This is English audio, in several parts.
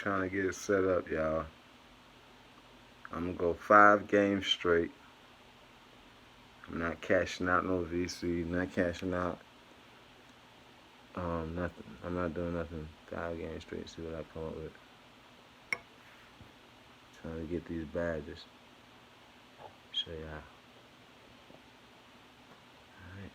trying to get it set up, y'all. I'm gonna go 5 games straight. I'm not cashing out no VC, not cashing out nothing. I'm not doing nothing. 5 games straight, see what I come up with. Trying to get these badges. Show y'all. Alright.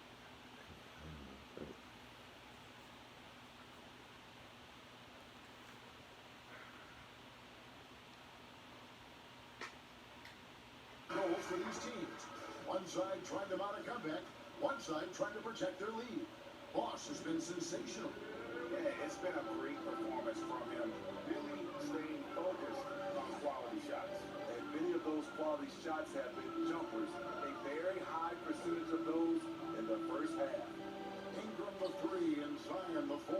Goals for these teams. One side trying to mount a comeback, one side trying to protect their lead. Boss has been sensational. Yeah, it's been a great performance from him. Really staying focused on quality shots. And many of those quality shots have been jumpers. A very high percentage of those in the first half. Ingram the 3 and Zion the 4.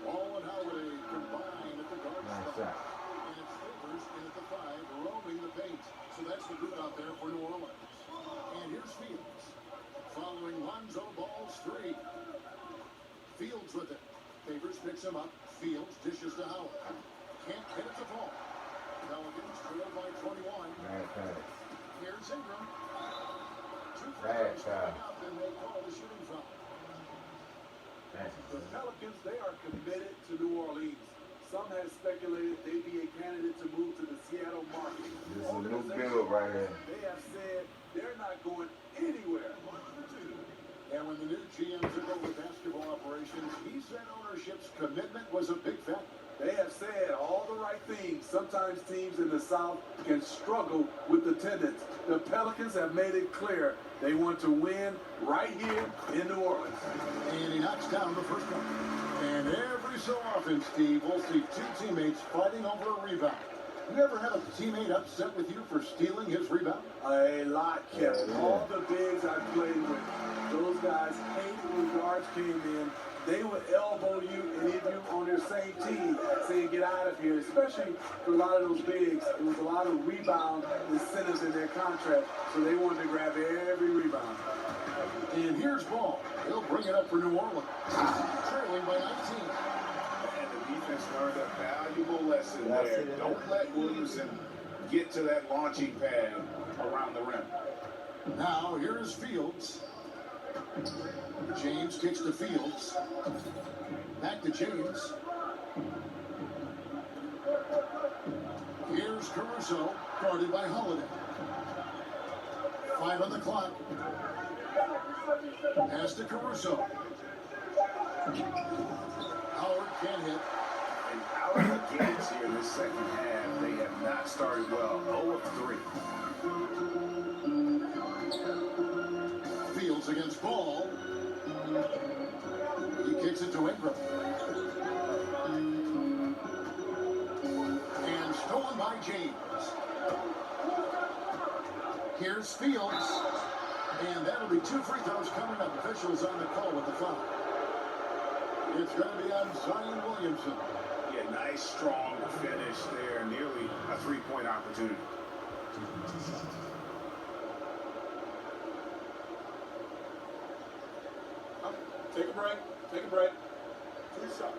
Ball and Holiday combine at the guard spot. And it's Favors in at the 5, roaming the paint. So that's the group out there for New Orleans. And here's Fields. Following Lonzo Ball's 3. Fields with it. Favors picks him up. Fields dishes to Howard. Can't get it to fall. Pelicans trail by 21. Here's Ingram. 2 free throws coming up, and they call the shooting foul. The Pelicans, they are committed to New Orleans. Some have speculated they'd be a candidate to move to the Seattle market. This is a new build right here. They have said they're not going anywhere. And when the new GM took over basketball operations, he said ownership's commitment was a big factor. They have said all the right things. Sometimes teams in the South can struggle with attendance. The Pelicans have made it clear they want to win right here in New Orleans. And he knocks down the first one. And every so often, Steve, we'll see 2 teammates fighting over a rebound. You ever had a teammate upset with you for stealing his rebound? A lot, Kevin. All the bigs I played with, those guys hated when guards came in. They would elbow you and if you on their same team, saying get out of here. Especially for a lot of those bigs, it was a lot of rebound incentives in their contract, so they wanted to grab every rebound. And here's Ball. He'll bring it up for New Orleans, trailing by 19. And the defense learned a valuable lesson there. Don't let Williamson get to that launching pad around the rim. Now here's Fields. James kicks to Fields. Back to James. Here's Caruso, guarded by Holiday. 5 on the clock. Pass to Caruso. Howard can't hit. And out of the gates here in the second half, they have not started well. 0 of 3. Fields against Ball. He kicks it to Ingram. And stolen by James. Here's Fields. And that'll be 2 free throws coming up. Officials on the call with the foul. It's going to be on Zion Williamson. Yeah, nice, strong finish there. Nearly a 3-point opportunity. Take a break. Take a break. 2 shots.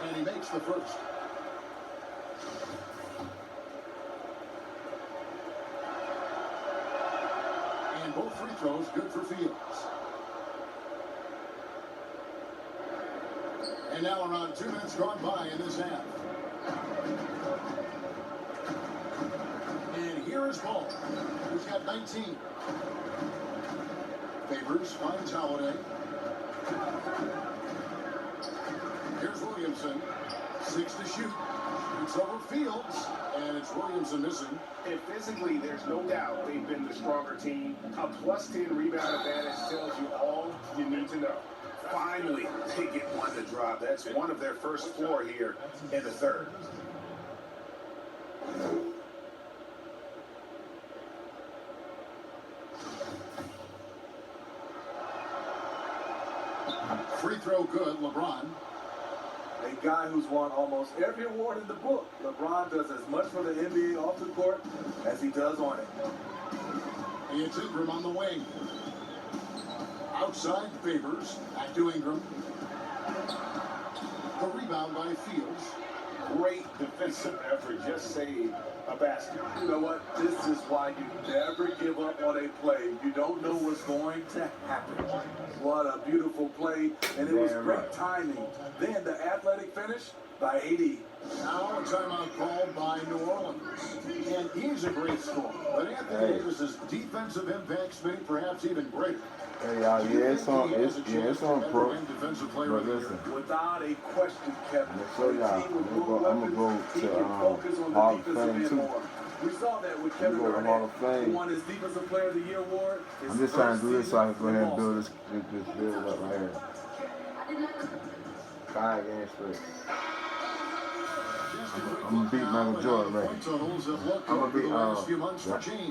And he makes the first. And both free throws good for Fields. And now around 2 minutes gone by in this half. And here is Ball, who's got 19. Favors finds Holiday. Here's Williamson. 6 to shoot. It's over Fields, and it's Williamson missing. And physically, there's no doubt they've been the stronger team. A +10 rebound advantage tells you all you need to know. Finally, they get one to drop. That's one of their first 4 here in the third. Free throw good, LeBron. A guy who's won almost every award in the book. LeBron does as much for the NBA off the court as he does on it. It's Ingram on the wing. Outside Favors. Back to Ingram. The rebound by Fields. Great defensive effort. Just saved a basket. You know what? This is why you never give up on a play. You don't know what's going to happen. What a beautiful play. And it was great timing. Then the athletic finish by AD. Now a timeout called by New Orleans. And he's a great scorer. But Anthony Davis's defensive impact's been perhaps even greater. Hey, y'all, it's on pro. But listen, Without a question, Kevin. So y'all, I'm gonna go to Hall of Fame too. We saw that with Kevin Hall of Garnett, who Fame. won his Defensive Player of the Year award. I'm just trying to do this so I can go ahead and build this build up right here. 5 games straight. I'm gonna beat Michael Jordan, right? I'm gonna beat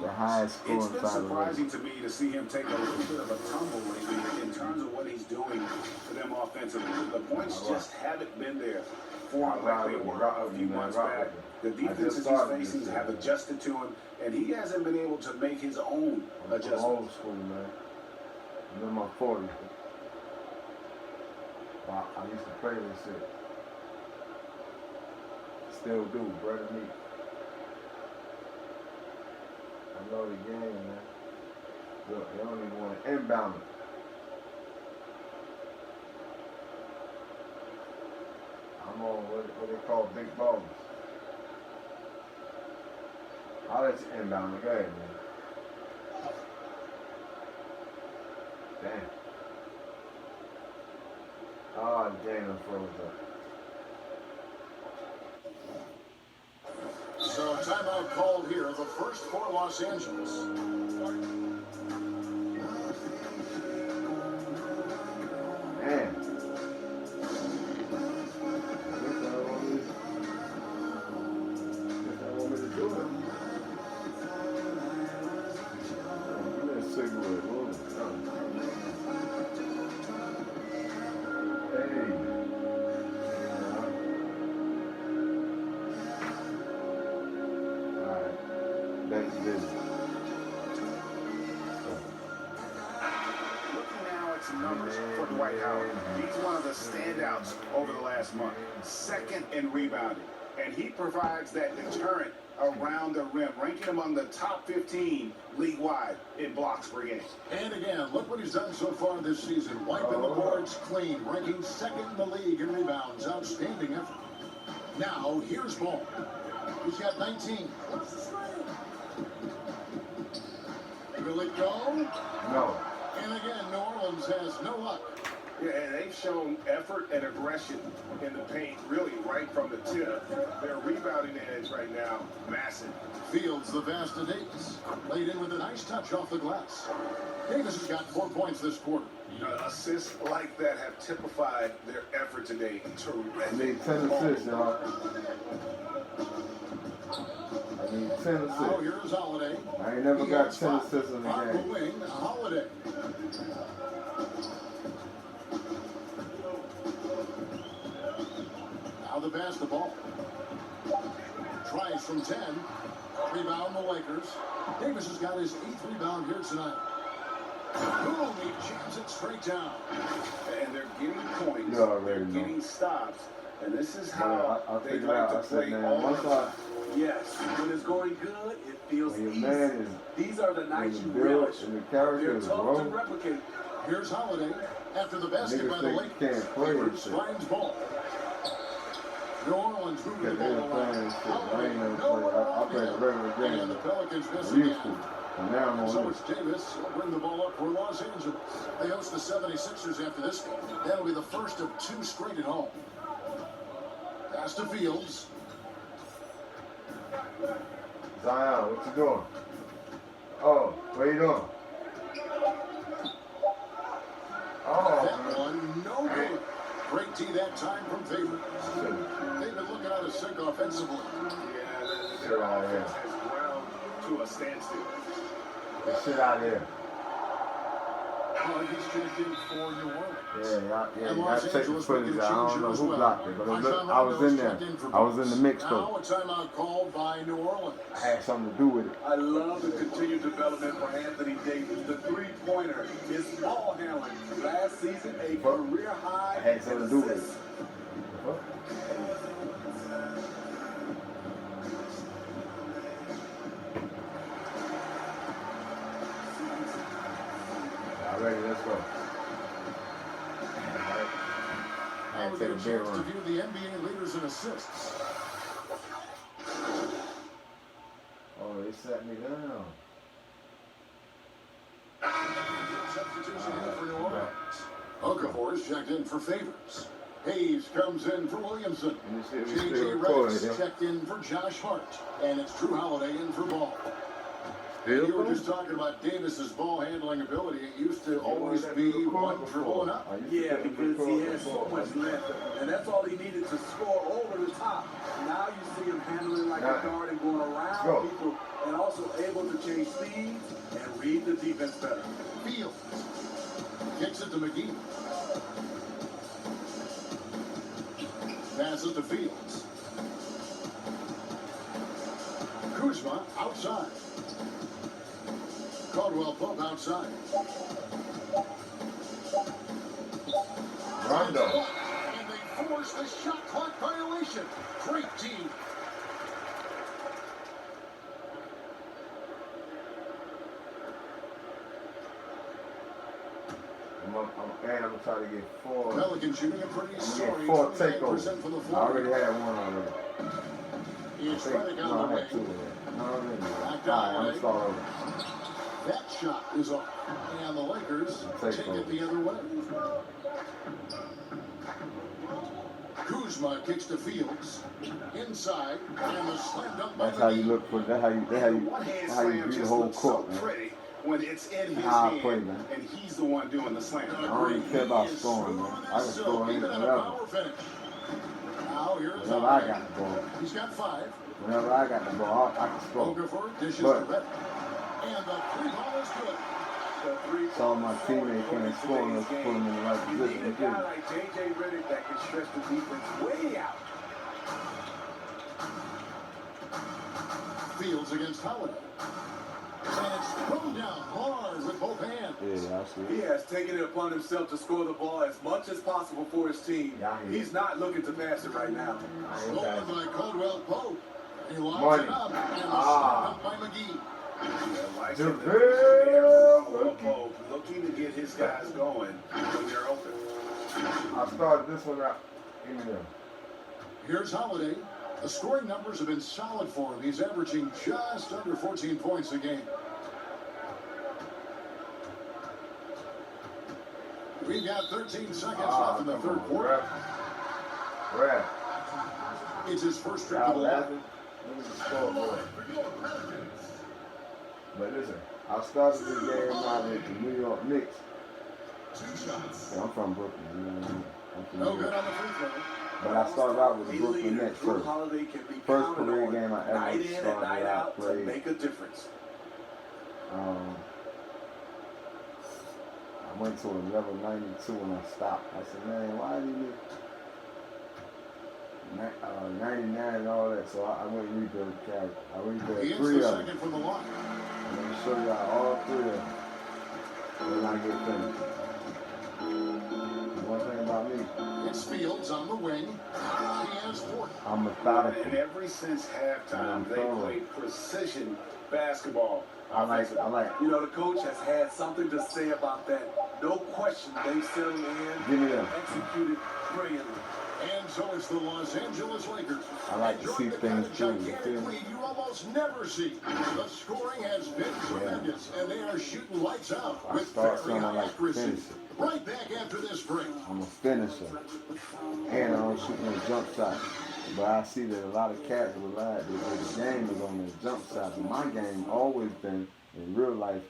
the highest score It's inside been the surprising to me to see him take a little bit of a tumble lately in terms of what he's doing for them offensively. The points just haven't been there for him like they were a few months back. The defenses he's facing have adjusted to him, and he hasn't been able to make his own adjustments. Old school, man. I'm in my 40s. I used to play this shit. Still do, brother me. I know the game, man. Look, they don't even want to inbound it. I'm on what they call big balls. I'll let you inbound it. Go ahead, man. Damn. Oh, damn, I'm froze up. So timeout called here, the first for Los Angeles. Man. I want me to do it. Give me a cigarette. Numbers for Dwight Howard. He's one of the standouts over the last month. Second in rebounding. And he provides that deterrent around the rim, ranking among the top 15 league-wide in blocks per game. And again, look what he's done so far this season. Wiping the boards clean, ranking second in the league in rebounds. Outstanding effort. Now, here's Ball. He's got 19. Will it go? No. And again, New Orleans has no luck. Yeah, and they've shown effort and aggression in the paint, really right from the tip. Their rebounding edge right now, massive. Fields the pass to Davis. Laid in with a nice touch off the glass. Davis has got 4 points this quarter. Assists like that have typified their effort today. Terrific. I need 10 assists, y'all. I need 10 assists. Now here's Holiday. I ain't never got 10 assists in the On the game. wing, Holiday. Now the basketball. Tries from 10. Rebound the Lakers. Davis has got his 8th rebound here tonight. Boom, he jams it straight down. And they're getting points. You already they're know. getting stops. And this is how I'll they figure like out. to I play said, man, all once I, Yes, when it's going good, it feels when your easy. man is, These are the nights you when the build relish. and the character They're is tough to wrong, replicate. Here's Holiday. After the basket by the niggas think you Lakers. can't play this shit. Finds ball. New Orleans moving the Because ball they're playing around. this shit. I Holiday, ain't never nowhere played. I around played a him. regular game. And the Pelicans miss I used again. to. And now I'm So on it's this. Davis. He'll bring the ball up for Los Angeles. They host the 76ers after this game. That'll be the first of 2 straight at home. Pass to Fields. Zion, what you doing? Oh, what you doing? Oh, That one, no good. Great D that time from Favors. They've been looking out of sync offensively. Yeah, Shit their out of here. offense has ground to a standstill. Get shit out of here. Oh, he's checked in for New Orleans. Yeah, And I Los take the Angeles footage. making a I don't change know as who well. blocked it, but I was in there. For I was in the mix now though. a timeout called by New Orleans. I had something to do with it. I love the continued development for Anthony Davis. The 3 three-pointer. His ball handling last season a career high. I had something to do with it. All ready, let's go. Now we get a chance to view the NBA leaders in assists. Oh, they set me down. Substitution here for New Orleans. Okafor's checked in for Favors. Hayes comes in for Williamson. J.J. Redick's checked in for Josh Hart. And it's Drew Holiday in for Ball. You were just talking about Davis's ball handling ability. It used to always be one dribble and up. Yeah, because he has so much length, and that's all he needed to score over the top. Now you see him handling like a guard and going around people, and also able to change speeds and read the defense better. Fields kicks it to McGee. Pass it to Fields. Kuzma outside. Caldwell Pope outside. Rondo. And they force the shot clock violation. Great team. I'm gonna try to get four. Pelican shooting a pretty sorry 4 from the takeovers. floor. I already had one already. He's running on the I had 2 wing. of that. No, I didn't. Back All down right, the I'm way. starting. That shot is off. And the Lakers take it the other way. Kuzma kicks to Fields. Inside. And the slam dunk by That's how you McGee. look for. That's how you view the whole court, man. When it's in his How I hand, play, man. and he's the one doing the slam. I don't even care about scoring, man. I can score Even in a whenever. power finish. Now here's Whenever I got the ball. He's got 5. Whenever I got the ball, I can score. Okafor dishes But- to Redick. And the 3-ball is good. So my teammate can't score unless put him in the right You need a position. guy like J.J. Redick that can stretch the defense way out. Fields against Holiday. And it's thrown down hard with both hands. Yeah, I see. He has taken it upon himself to score the ball as much as possible for his team. Yeah, I hear you. He's not looking to pass it right now. Stolen by Caldwell Pope. He locks Money. it up. And the Ah. slam dunk by McGee. Looking to get his guys going when they're open. I started this one out. Give me them. Here's Holiday. The scoring numbers have been solid for him. He's averaging just under 14 points a game. We've got 13 seconds left in the third quarter. Ref. It's his first trip to Y'all the line. laughing? Look at the scoreboard. But listen, I started this game out at the New York Knicks. Yeah, I'm from Brooklyn. You know what I mean? I'm from No New good York. on the free throw. But I started out with the Brooklyn Nets Drew first. Holiday can be First counted career on game I ever night in and started night out out to played. make a difference. I went to a level 92 and I stopped. I said, man, why did you 99 and all that? So I went and rebuilt the character. I rebuilt He hits 3 the of them. second from the line. I'm going to show y'all all 3 of them. When I get finished. One thing about me, It's Fields on the wing. He has 4. I'm methodical. And ever since halftime, they thorough. played precision basketball. I like. You know, the coach has had something to say about that. No question, they settled in, Give me them. executed brilliantly. And so it's the Los Angeles Lakers. I like to see Enjoying the things kind of through, you gigantic feel me? lead you almost never see. The scoring has been tremendous, and they are shooting lights out I with start very something, I high like to accuracy. finish it. Right back after this break. I'm a finisher. And I don't shoot no jump shot. But I see that a lot of cats will lie. The game is on the jump shot. But my game always been, in real life,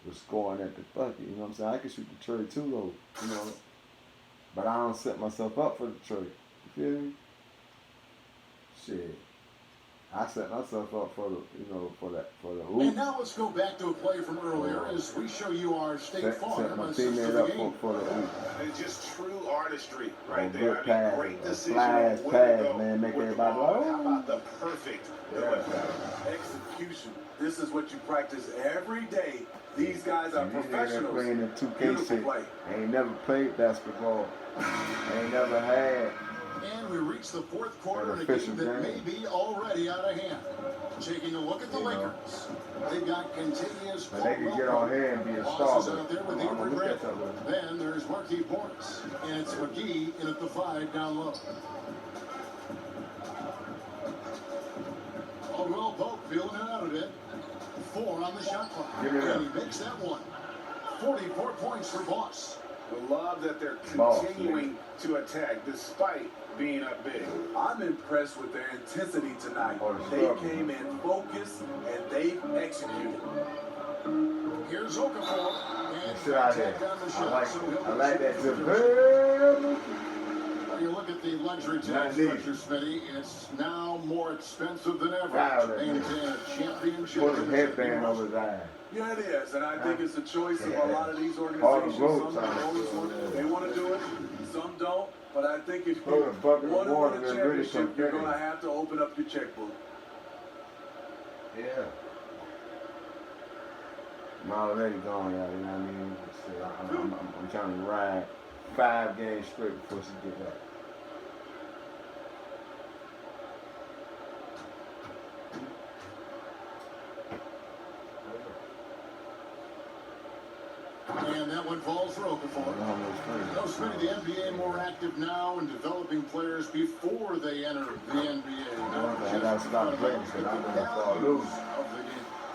was scoring at the bucket. You know what I'm saying? I can shoot the trey too, though. You know. But I don't set myself up for the trey. You feel me? Shit. I set myself up for the, for the And hoop. now let's go back to a play from earlier as we show you our State Set Farm my assist teammate of the up game. for the hoop. It's just true artistry right A there. good pass, Great a decision. flash Way to pass, go man, make with the everybody ball. like, How oh. about the perfect execution? This is what you practice every day. These guys are These niggas professionals. playing in 2K Beautiful shit. play. Ain't never played basketball. Ain't never had. And we reach the fourth quarter in a official game that may game. be already out of hand. Taking a look at the Lakers. They've got continuous But they can get on here and be a star. Bosses out there with I'm gonna Avery look at Bradley. that. Then there's Markieff Morris. And it's McGee in at the 5 down low. Caldwell Pope feeling it out a bit. 4 on the shot clock. Give me that. And he makes that one. 44 points for Boss. I love that they're Boss, continuing to attack despite being up big. I'm impressed with their intensity tonight. Oh, the They struggle. came in focused and they executed. Here's Okafor. And Sit out here. contact on the I shot. like, So he'll I like that. shoot. Good. You look at the luxury tax Not needed. structure, Smitty, it's now more expensive than ever Wow, to maintain a championship. Put a headband over his eye. Yeah, it is, and I think it's a choice of a lot of these All the organizations. votes Some on it. owners they want to do it, some don't. But I think if you Throw the bucket of want to water win a and really championship, you're compete. going to have to open up your checkbook. Yeah. I'm already gone, y'all. You know what I mean? So I'm trying to ride 5 games straight before she get back. And that one falls for Okafor. No, Smitty, the NBA more active now in developing players before they enter the NBA. I gotta stop playing because I'm gonna fall loose. Of the game.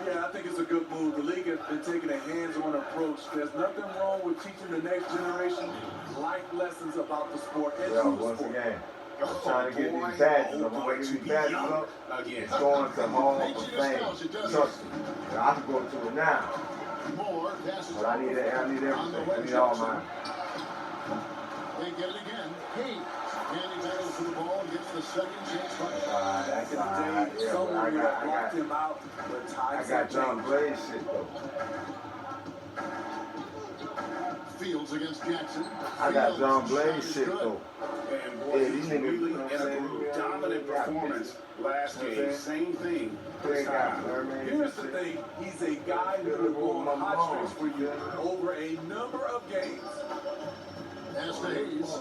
Yeah, I think it's a good move. The league has been taking a hands-on approach. There's nothing wrong with teaching the next generation life lessons about the sport and Yo, through the once sport. again, I'm trying to get these badges. I'm gonna get these badges up. It's going to Hall of Fame. Trust me. I can go to it now. More passes. But I need everything. I need all mine. They get it again. Hayes. And he battles for the ball and gets the second chance. Back in the day, someone would have blocked him out. But I got John Blaze shit though. Fields against Jackson. I got John Fields' Blaze shot is shit good. And though. boy, Yeah, he's these niggas, really you know what in I'm a saying? dominant Yeah, performance last You know what I'm game. saying? Same thing They this got time. Mermaid. Here's the thing, he's a guy who will go on hot streaks for you over a number of games. Pass to Hayes.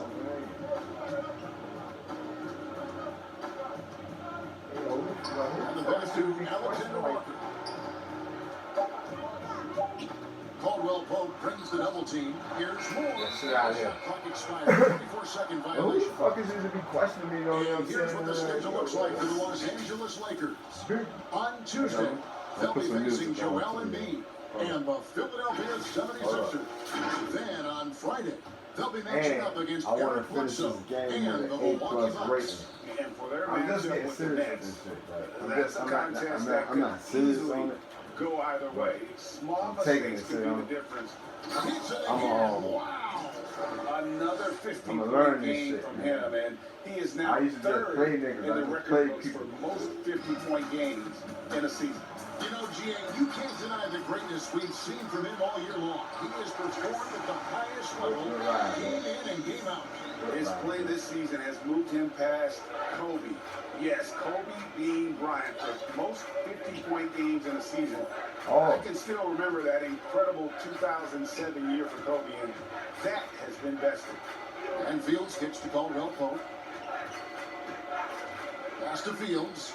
And the pass to Alexander Walker. Caldwell Pope brings the double team. Here's more. Sit out here. Shot clock expired. 24-second Who the violation. fuck is this to be questioning me? You know what I'm And here's what the saying? schedule looks like for the Los Angeles Lakers. On Tuesday, they'll put be some facing music on, Joel too. Embiid and the Philadelphia 76ers. Then on Friday, they'll be matching And up against I want Eric to finish Bledsoe this game and with the an Milwaukee A+ Bucks. rating. And for their I'm just matchup getting with the serious with Nets, this shit. Like, that's a contest that I'm not could serious easily on it. go either way. Small I'm taking mistakes it could be serious. the difference. Hits it I'm again. on. Wow. Another I'ma learn 50-point this game shit, from man. him, and he is now I used to just third play niggas. in I the just record play books people. for most 50-point games in a season. You know, GA, you can't deny the greatness we've seen from him all year long. He has performed at the highest level, game in and game out. His play this season has moved him past Kobe. Yes, Kobe being Bryant for most 50-point games in a season. I can still remember that incredible 2007 year for Kobe, and that has been bested. And Fields kicks to Caldwell Pope. Pass to Fields.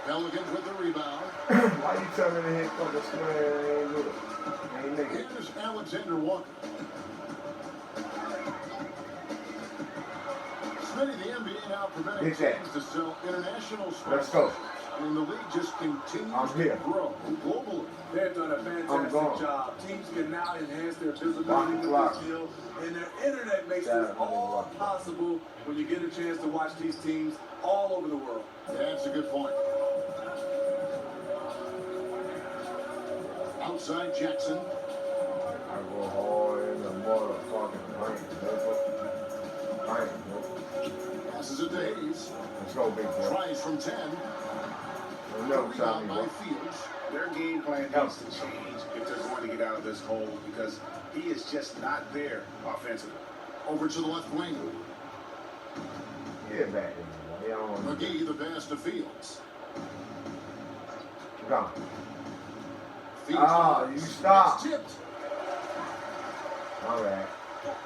Pelicans with the rebound. Why you telling me to hit fucking square and look? Ain't nigga. Here's Alexander Walker. Smitty, the NBA now preventing Hit that. teams to sell international Let's go. sponsorships. And the league just continues I'm here. to grow globally. They've done a fantastic gone. job. Teams can now enhance their Lock visibility the with clock. this deal, and their internet makes Yeah, this all possible when you get a chance to watch these teams all over the world. That's a good point. Outside Jackson. I go hard in the motherfucking brain, nigga. Passes it to Hayes. Let's go, big boy. Tries from 10. Don't never try Rebound me, by bro. Fields. Their game plan needs to change if they're going to get out of this hole, because he is just not there offensively. Over to the left wing. Get back in, boy. You don't want to McGee, the pass to Fields. Gone. Oh, you stop. Tipped. All right.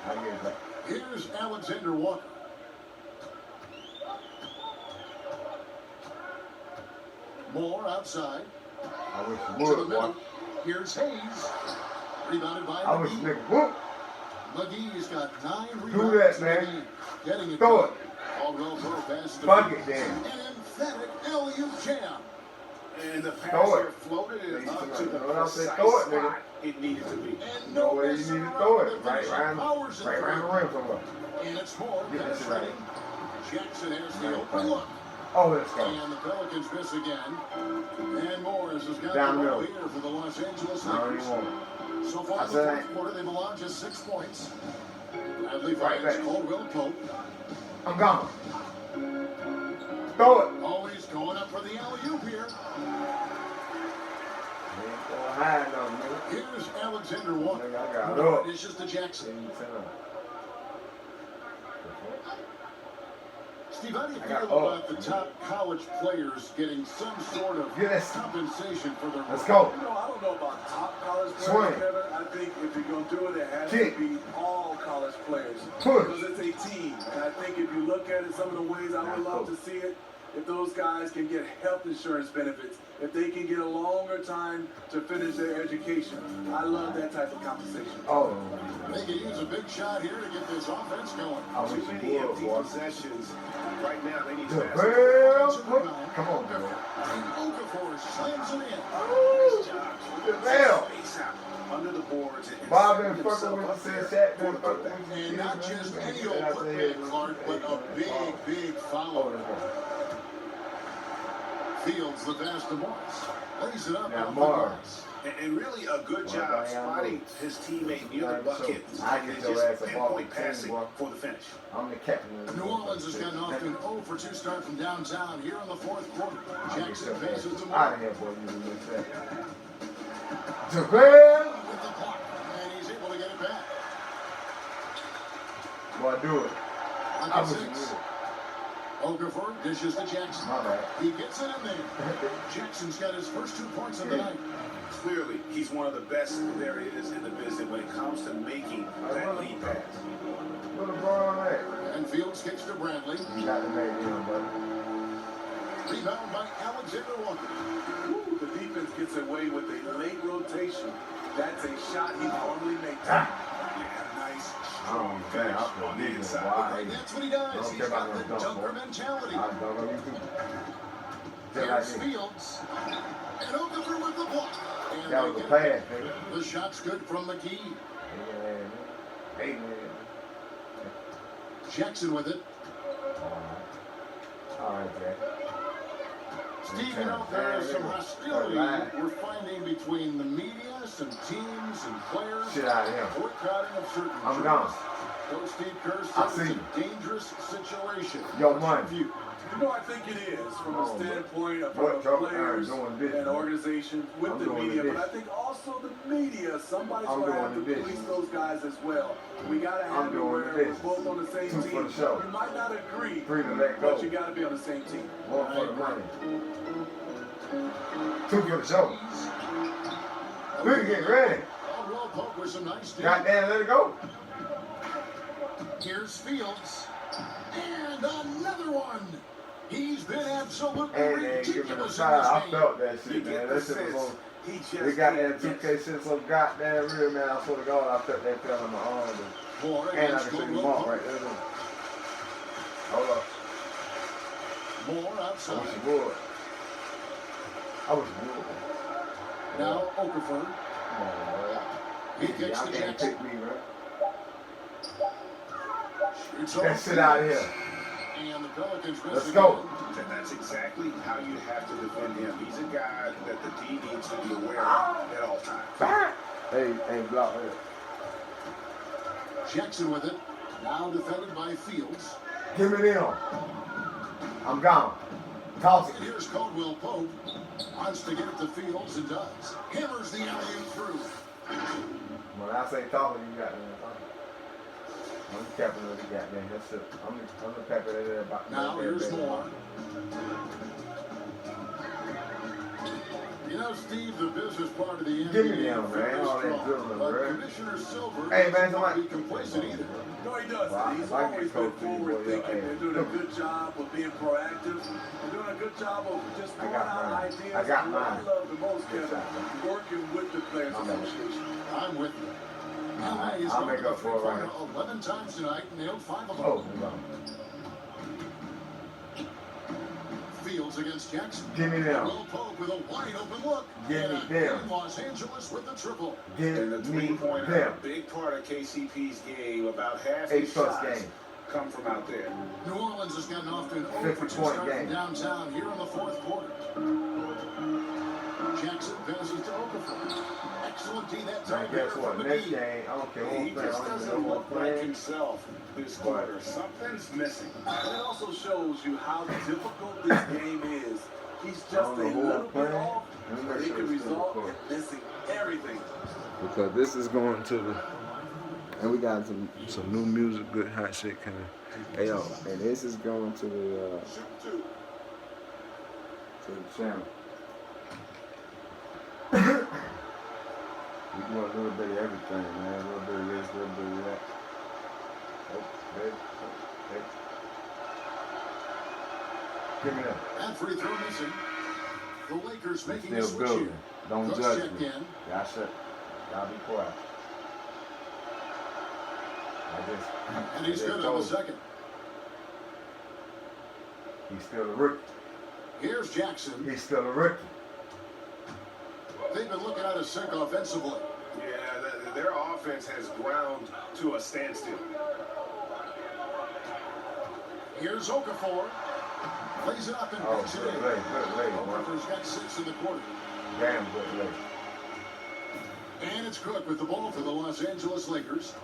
I get it back. Here's Alexander Walker. Moore outside. I wish To you the would, middle. boy. Here's Hayes. Rebounded by I wish McGee. nigga would. McGee's got 9 rebounds. Do that, man. Getting it. Throw it. Caldwell Pope passes to Fuck it, Fields. then. An emphatic LU jam. And the pass Throw it. here floated it up to the When I say precise throw it, nigga. spot it needed to be. And No way you messing need to around throw with it. the Right finish. around Powers it the through. rim somewhere. And it's more Get this shit penetrating. Jackson has the open look. Oh, let's go. And the Pelicans miss again. And Morris has got Down the ball middle. here for the Los Angeles I don't Lakers. even want it. So far I in the said fourth quarter, they've allowed just 6 points. Bradley Right finds back. Caldwell Pope. I'm gone. Throw it. Always going up for the alley-oop here. Ain't going high enough, nigga. Here's Alexander Walker. Nigga, I got it More up. dishes to Jackson. Steve, how do you I got feel up. about the top college players getting some sort of Yes. compensation for their Let's work? go. You know, I don't know about top college players, Swing. Kevin. I think if you're going to do it, it has Kick. to be all college players. Push. Because it's a team. And I think if you look at it, some of the ways I would love to see it, if those guys can get health insurance benefits, if they can get a longer time to finish their education. I love that type of compensation. Oh. They could use a big shot here to get this offense going. I Too wish many you would, empty boy. possessions. Right now, they need to The pass. hell? Come on, man. Okafor slams it in. Oh, Nice job. the hell? Space out under the boards and Bob setting been fucking himself with up the there Shaq for been the fucking putback. with And not just any old putback, Clark, but a big Oh, follow. let's go. Fields the pass to Morris. Lays it up Now, off the Morris. glass. And really a good job spotting his teammate near the bucket. I get And your just ass a ball pinpoint from passing 10, boy. for the finish. I'm the captain. New Orleans has gotten off to an 0 for 2 start from downtown here in the fourth quarter. Jackson faces to Out Moore of here, boy. You miss that. JaVale. with the block, and he's able to get it back. Boy, do it. I Pocket wish you 6. would. Okafor dishes to Jackson. My bad. He gets it in there. Jackson's got his first 2 points of the night. Clearly, he's one of the best there is in the business when it comes to making that lead pass. Put a ball on that. And Fields kicks to Bradley. You got to make him, buddy. Rebound by Alexander Walker. Ooh, the defense gets away with a late rotation. That's a shot he normally makes. Yeah, nice, I don't strong care. finish I feel on the big and inside. wide. And that's what he does. Don't He's care about got the no dunk, dunker boy. mentality. I don't know you too. Just like Here's this. Fields. And Okafor with the block. And That they was a get pass, it. nigga. The shot's good from McGee. Hey, man. Jackson with it. All right, Jack. Steve, you know, there is some hostility we're finding between the media, some teams and players. Shit out of here. Boycotting of certain I'm drinks. gone. Coach Steve Kerr I says see it's a dangerous situation. Yo, What's man. your view? You know, I think it is from Oh, a standpoint of what trouble players I'm doing this, and man. organizations with I'm the doing media, this. but I think also the media, somebody's I'm going to have to doing this. police those guys as well. We got to I'm have it doing where this. we're both on the same 2 for team. the show. You might not agree, 3 to let go. but you got to be on the same team. 1 for the money. 2 for the show. 3 to get ready. Caldwell Pope with some nice deep. Goddamn, let it go. Here's Fields. And another one. He's been absolutely And then give me the ridiculous in shot. I this game. felt that You shit, man. get That the shit was sense on. he just They got can't that miss. 2K shit so goddamn real, man. I swear to God, I felt that fell in my arm. Moore And I against can see the Caldwell mark Pope. right there. Hold up. Moore I outside. wish you would. I wish you would. Now Okafor. Come on, man. He kicks Y'all to can't Jackson. pick me, man. Shoots Get off shit out of here. And the Pelicans miss Let's again. go. And that's exactly how you have to defend him. He's a guy that the D needs to be aware of at all times. Bang! Hey, block it. Jackson with it. Now defended by Fields. Give me them. I'm gone. Toss it. And here's Caldwell Pope. Wants to get it to Fields and does. Hammers the alley-oop through. When I say talking, you got me. I'm the captain of the goddamn. That's it. I'm the captain of that. Now here's Moore. You know, Steve, the business part of the the Give me NBA them, man. very All that strong, dribbling, but bro. Commissioner Silver Hey, man, doesn't somebody. be complacent either. No, he doesn't. Well, He's if I always get been coached, boy, forward thinking. hey, They're doing a good job of being proactive. They're doing a good job of just throwing out ideas. I got What I mine. love the most, Kevin, working with the Players Association. I'm with you. I'll make up for it right now. 11 times tonight, nailed 5 of them. Oh, no. Fields against Jackson. Give me them. Will Pope with a wide open look. Give me And them. Los Angeles with the triple. And the Give me three-pointer, them. a big part of KCP's game. About half A his plus shots game. come from out there. New Orleans has gotten off to an 0 for 2 50-point start from game. downtown here in the fourth quarter. Jackson passes to Okafor. Excellent D that Now, time. guess there what? from Next McGee. game, I don't care He who's playing. just I don't doesn't care look who's like playing. himself this quarter. Something's missing. And it also shows you how difficult this game is. He's just a don't know who little I'm bit playing. off, Let me but make he sure can it's still result recording. in missing everything. Because this is going to the, and we got some new music, good hot shit coming. Hey yo, and this is going to the channel. We do a little bit of everything, man. A little bit of this, a little bit of that. Oh, baby. Oh, baby. Give me that. That free throw missing. The Lakers I'm making a still switch building. here. Don't Cooks judge checked me. in. Y'all shut. Y'all be quiet. And he's good on the second. He's still a rookie. Here's Jackson. He's still a rookie. They've been looking out of sync offensively. Yeah, their offense has ground to a standstill. Here's Okafor. Plays it up and Oh, puts it good in. lay, good lay, man. Okafor's got 6 in the quarter. Damn good lay. And it's Cook with the ball for the Los Angeles Lakers.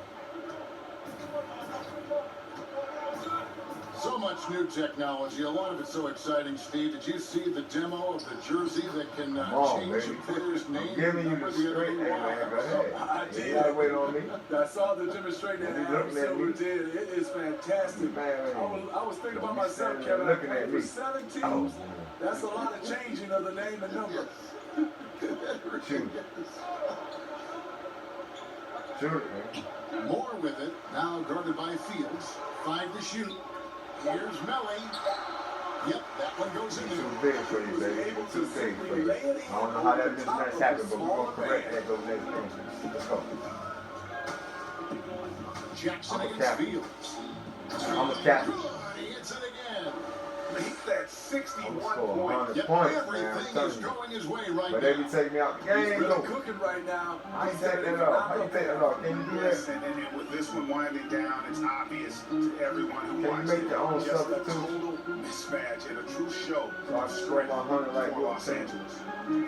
So much new technology, a lot of it so exciting, Steve. Did you see the demo of the jersey that can change a player's name? I'm giving you the straight. Hey, man, go ahead. I You did. gotta wait on me. I saw the demonstration that You Adam looking at Silver me? did. It is fantastic. Man, I was thinking don't about be myself, standing Kevin. there looking I at played me. for 7 teams. Oh, That's a lot of changing of the name and number. shoot. Shoot it, man. More with it, now guarded by Fields. 5 to shoot. Here's Melly. Yep, that one goes in Too there. big for you, baby. Able Too to big for simply you. lay it in I don't know how that over the top mismatch of happened, the but we're gonna smaller correct man. that those next games. Let's go. Jackson I'm a against captain. Fields. I'm a captain. He hits it again. He's that I'm 61 gonna score point. 100 Yep, points, man. I'm everything is telling you. going his way right But they be now. taking me out the He's game, really though. cooking right now. How you take that off? How you take that off? Can you do Yes, that? and with this one winding down, it's obvious to everyone who Can you watches make it. your own Just a substitute? total mismatch and a true show So I of can score strength my 100 like for you Los saying. Angeles.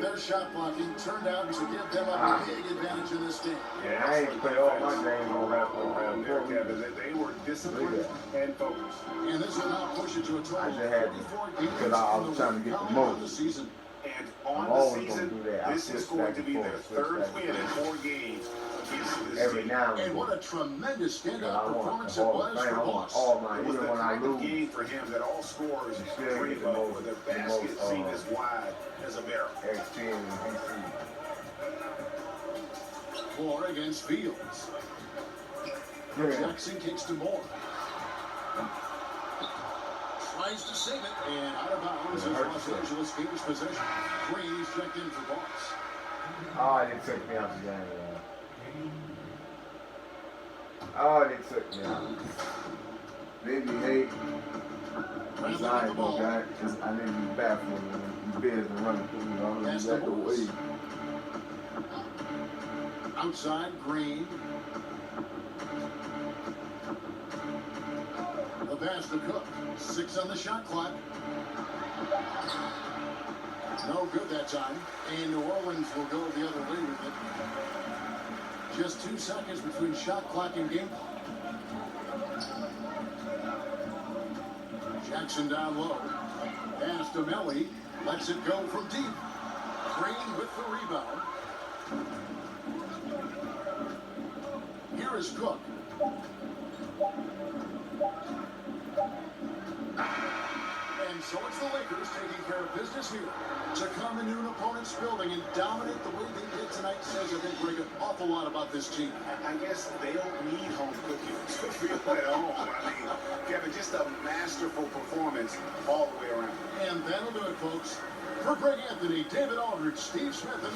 Their shot blocking turned out to give them a big advantage in this game. Yeah, I ain't played all my games on that Around there, one. Kevin, they were disciplined and focused. And this will now push it to a total I of just had to, 44 because games I in was the trying to get the on the most. season. And I'm on the always gonna season, do that. I this is switch going back to and be forth, their switch third back win and in forth. 4 games against this Every team. now and And what then. a tremendous Because standout I want performance the it Hall of was Fame. for I want Boss. all my, It was even the when I kind of lose. game for him that all scorers You still dream get the of, most- with a the basket most, seen as wide as a barrel. XG and DC. 4 against Fields. Give me that. Jackson kicks to Moore. Tries to save it, and out of bounds is Los Angeles Kings possession. Green's checked in for Boss. Oh, they took me out the game, man. Oh, they took me out. Baby, hey. Bradley I with the ain't no ball. guy. I need to be back for me. You bears been running through me. I'm Pass gonna the be back Bulls. away. Outside, Green. The pass to Cook. 6 on the shot clock. No good that time. And New Orleans will go the other way with it. Just 2 seconds between shot clock and game clock. Jackson down low. Pass to Melly. Lets it go from deep. Green with the rebound. Here is Cook. And so it's the Lakers taking care of business here to come into an opponent's building and dominate the way they did tonight awful lot about this team. I guess they don't need home cooking to feel at home. I mean, Kevin, just a masterful performance all the way around. And that'll do it, folks. For Greg Anthony, David Aldridge, Steve Smith, and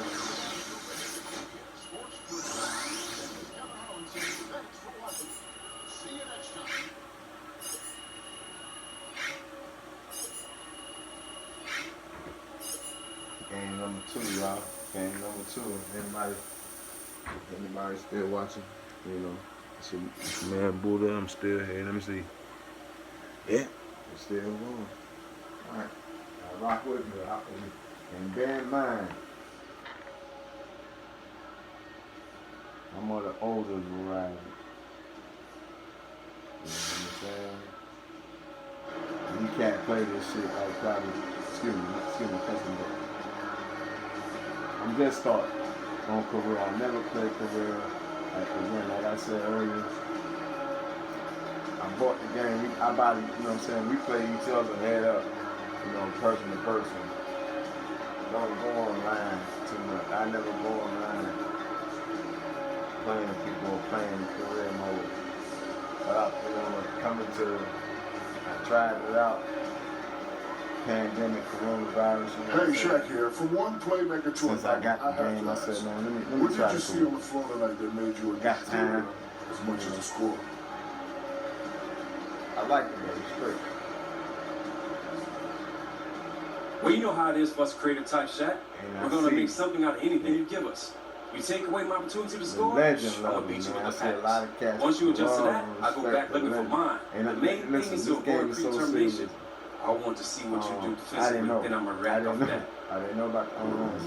Sports Person, Kevin Harlan saying thanks for watching. See you next time. Game number 2, y'all. Game number 2. Anybody still watching? You know, it's your man Buddha. I'm still here. Let me see. Yeah, it's still going. All right, now rock with me. And bear in mind, I'm on the older variety. You know what I'm saying? You can't play this shit like probably. Excuse me, custom. I'm just starting on career. I never played career. Like I said earlier, I bought the game. I bought it, you know what I'm saying? We play each other head up, you know, person to person. Don't go online too much. I never go online playing people or playing career mode. But I tried it out. Pandemic, coronavirus. You know Hey, Shaq here. From one playmaker to since another, I got the game, I said, man, let me what try did you to see on the floor tonight that made you a got time. as much as the score? I like it, though. It's great. Well, you know how it is for us creative type, Shaq. We're going to make something out of anything you give us. You take away my opportunity to score, I'm going to beat you with the pass. Once you adjust to that, I go back looking for mine. And the main thing is to avoid predetermination. I want to see what you do physically, then I'm going to react off that. I didn't know about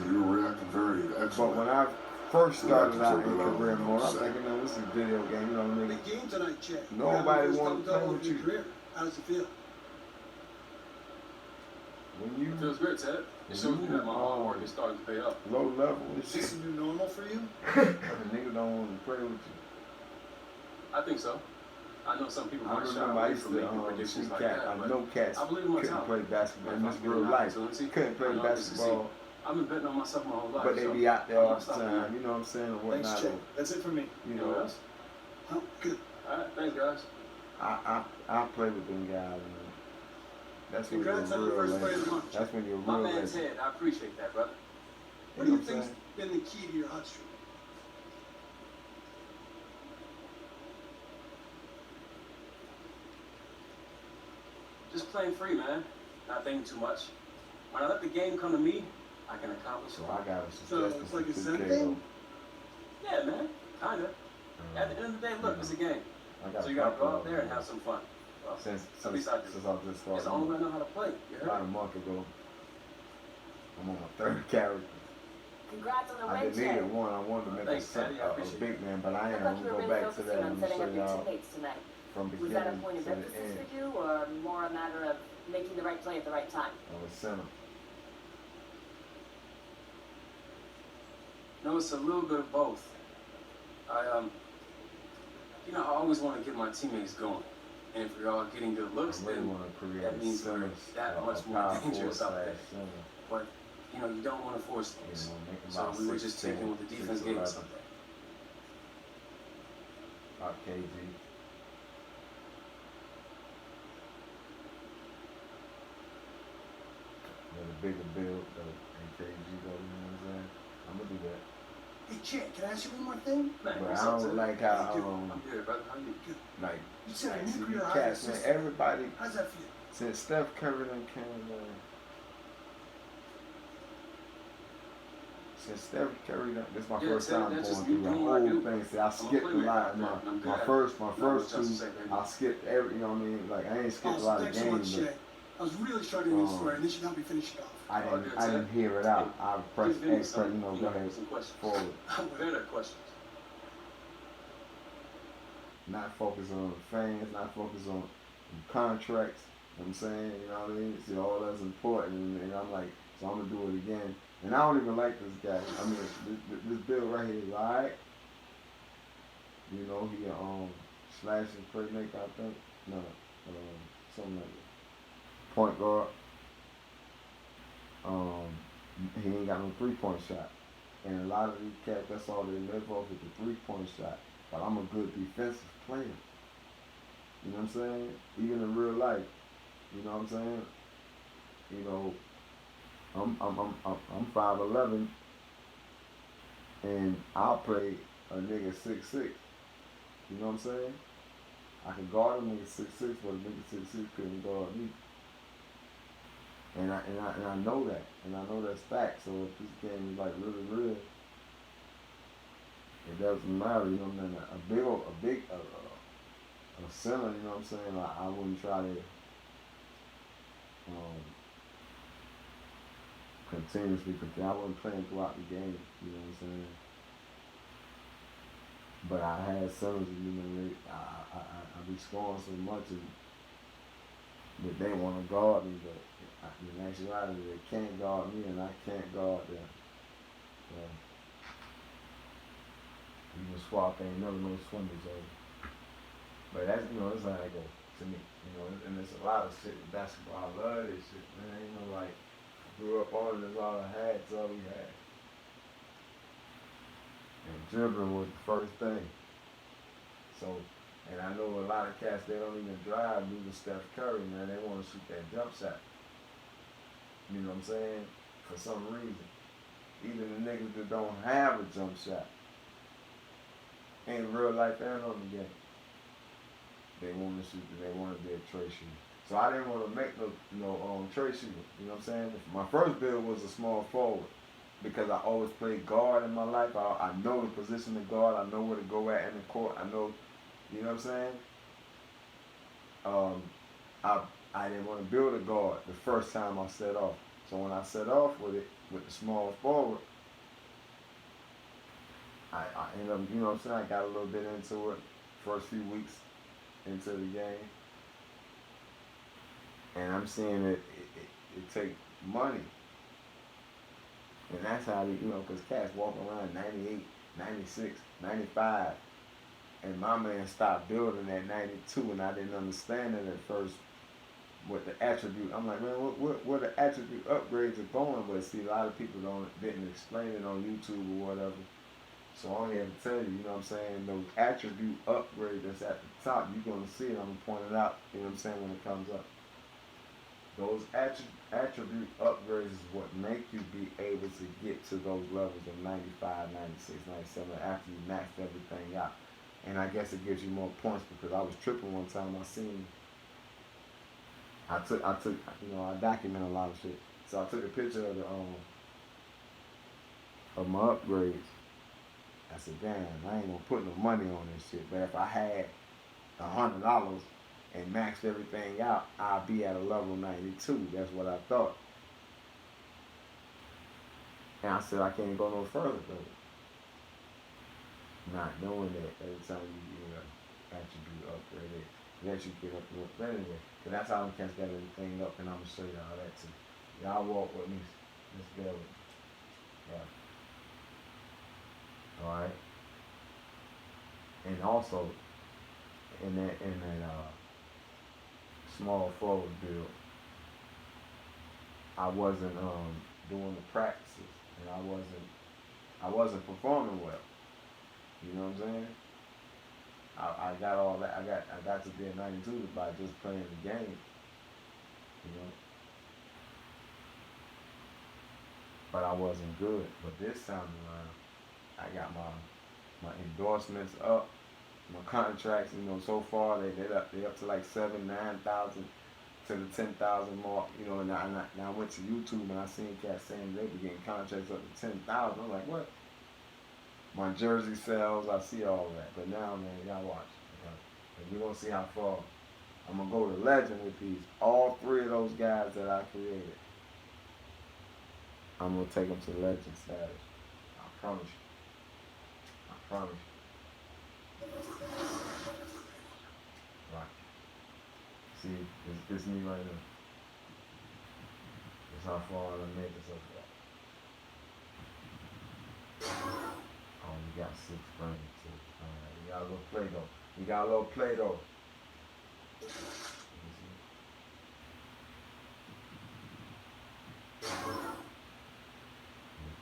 You reacted very excellent. But when I first started out in career mode, I was thinking, no, this is a video game. You know what I mean? The game tonight, Chet. Nobody wanted to play with you. Career. How does it feel? When you It feels great, Ted. It shows me that my hard work is starting to pay off. low level and Is shit, this a new normal for you? the nigga don't want to play with you. I think so. I know some people I might shy remember I away used from to making predictions see like cats. that, I but know cats I believe in my couldn't talent. play basketball in If this I'm real given life. opportunity, Couldn't play I know I can basketball, I've been betting on myself my whole life. but they so be out there I'm all not the stopping time. now. You know what I'm saying? Or Thanks, whatnot. Chet. That's it for me. You Anyone know, else? Oh, good. All right, thanks, guys. I play with them guys. Man. That's when Congrats you're on a the real first play of the legend. month. That's when you're a My real man's legend. head. I appreciate that, brother. What do you what I'm think's saying? been the key to your hot streak? Just playing free, man. Not thinking too much. When I let the game come to me, I can accomplish So it. I got a So suggestion it's like a for Zen 2K, thing? Yeah, man. Kinda. At the end of the day, look, it's a game. So you gotta go out there and have some fun. Well, Since at least I do. I just It's started, the only way I know how to play. You about a heard? month ago, I'm on my third character. Congrats on the I win, deleted Chet. one. I wanted to make Thanks, Patty. I a appreciate big man, but I Looked am like you gonna were go really back to focusing that on and setting show up your y'all teammates tonight. from Was beginning that a point of to the emphasis end. for you, or more a matter of making the right play at the right time? I was center. No, it's a little bit of both. I always want to get my teammates going. And if we're all getting good I looks, really then want to create that means we're centers, that much a more power dangerous forward out there. slash center. But, you don't want to force You things. know, make So about we were just 6'10", taking what the defense gave us up 6'11", there. about KG. With a bigger build, though, and KG, though, you know what I'm saying? I'm gonna do that. Hey, Chet, can I ask you one more thing? Man, But what's I up, don't Ted? like how, I'm good, brother. How you? like, You said a see, nuclear you high cats, man, assist. everybody, How's that feel? since Steph Curry done came, since Steph Curry done, this is my Yeah, first Ted, time that's going just through me the doing what I whole do. thing. See, I I'm a skipped a playmaker lot. out there, and I'm good My at it. first Not two, much else to say, baby. I skipped every, you know what I mean? Like, I ain't skipped a Awesome. lot of Thanks so much, games, Chet. I was really struggling with this story, and this should help me finish it off. but All good, I didn't Ted. hear it out. I pressed Give me X, some, go ahead, some questions. forward. Better questions. Not focus on fans, not focus on contracts. You know what I'm saying? You know what I mean? See, all that's important. And I'm like, so I'm going to do it again. And I don't even like this guy. I mean, this build right here is alright. You know, he slash and playmaker, I think. No, something like that. Point guard. He ain't got no 3-point shot. And a lot of these cats, that's all they live off is the three-point shot. But I'm a good defensive player. You know what I'm saying? Even in real life. You know what I'm saying? You know, I'm 5'11", and I'll play a nigga 6'6". You know what I'm saying? I can guard a nigga 6'6", but a nigga 6'6" couldn't guard me. And I know that, and I know that's fact. So if this game is like really real, it doesn't matter. You know what I mean? A center. You know what I'm saying? Like, I wouldn't try to continuously compete. I wasn't playing throughout the game. You know what I'm saying? But I had centers, you know, I be scoring so much, but they want to guard me, but in actuality, they can't guard me, and I can't guard them. So, you can swap, ain't never no swimmers over. But that's, you know, that's how it goes to me, you know, and there's a lot of shit in basketball. I love this shit, man. You know, like, grew up on it, that's all I had, that's all we had. And dribbling was the first thing. So, and I know a lot of cats, they don't even drive, even Steph Curry, man. They want to shoot that jump shot. You know what I'm saying? For some reason. Even the niggas that don't have a jump shot, in real life and on the game, they want to shoot, they want to be a tray shooter. So I didn't want to make no tray shooter. You know what I'm saying? My first build was a small forward, because I always played guard in my life. I know the position of guard. I know where to go at in the court. I know, you know what I'm saying? I didn't want to build a guard the first time I set off. So when I set off with it, with the small forward, I ended up, you know what I'm saying, I got a little bit into it first few weeks into the game. And I'm seeing it take money. And that's how, you know, because cats walk around 98, 96, 95. And my man stopped building at 92, and I didn't understand it at first with the attribute. I'm like, man, where the attribute upgrades are going? But see, a lot of people didn't explain it on YouTube or whatever. So I'm here to tell you, you know what I'm saying, those attribute upgrades that's at the top, you're going to see it. I'm going to point it out, you know what I'm saying, when it comes up. Those attribute upgrades is what make you be able to get to those levels of 95, 96, 97 after you maxed everything out. And I guess it gives you more points, because I was tripping one time. I took, you know, I document a lot of shit. So I took a picture of my upgrades. I said, damn, I ain't gonna put no money on this shit. But if I had $100 and maxed everything out, I'd be at a level 92. That's what I thought. And I said, I can't go no further though. Not knowing that every time you get an attribute upgrade, it lets you get up to it. But anyway, because that's how them cats got everything up, and I'm going to show y'all that too. Y'all walk with me. Let's go. Yeah. Alright. And also, in that small forward build, I wasn't doing the practices, and I wasn't performing well. You know what I'm saying? I got all that. I got to be a 92 by just playing the game. You know? But I wasn't good. But this time around, I got my endorsements up, my contracts, you know, so far they up to like 7,000, 9,000 to the 10,000 mark, you know, and I went to YouTube and I seen cats saying they were getting contracts up to 10,000. I'm like, what? My jersey sales, I see all that. But now, man, y'all watch. And we're going to see how far. I'm going to go to legend with these. All three of those guys that I created, I'm going to take them to legend status. I promise you. I promise you. Right. See, this me right now. That's how far I made this up. Oh, we got 6 frames too. Alright, we got a little Play-Doh. We got a little Play-Doh.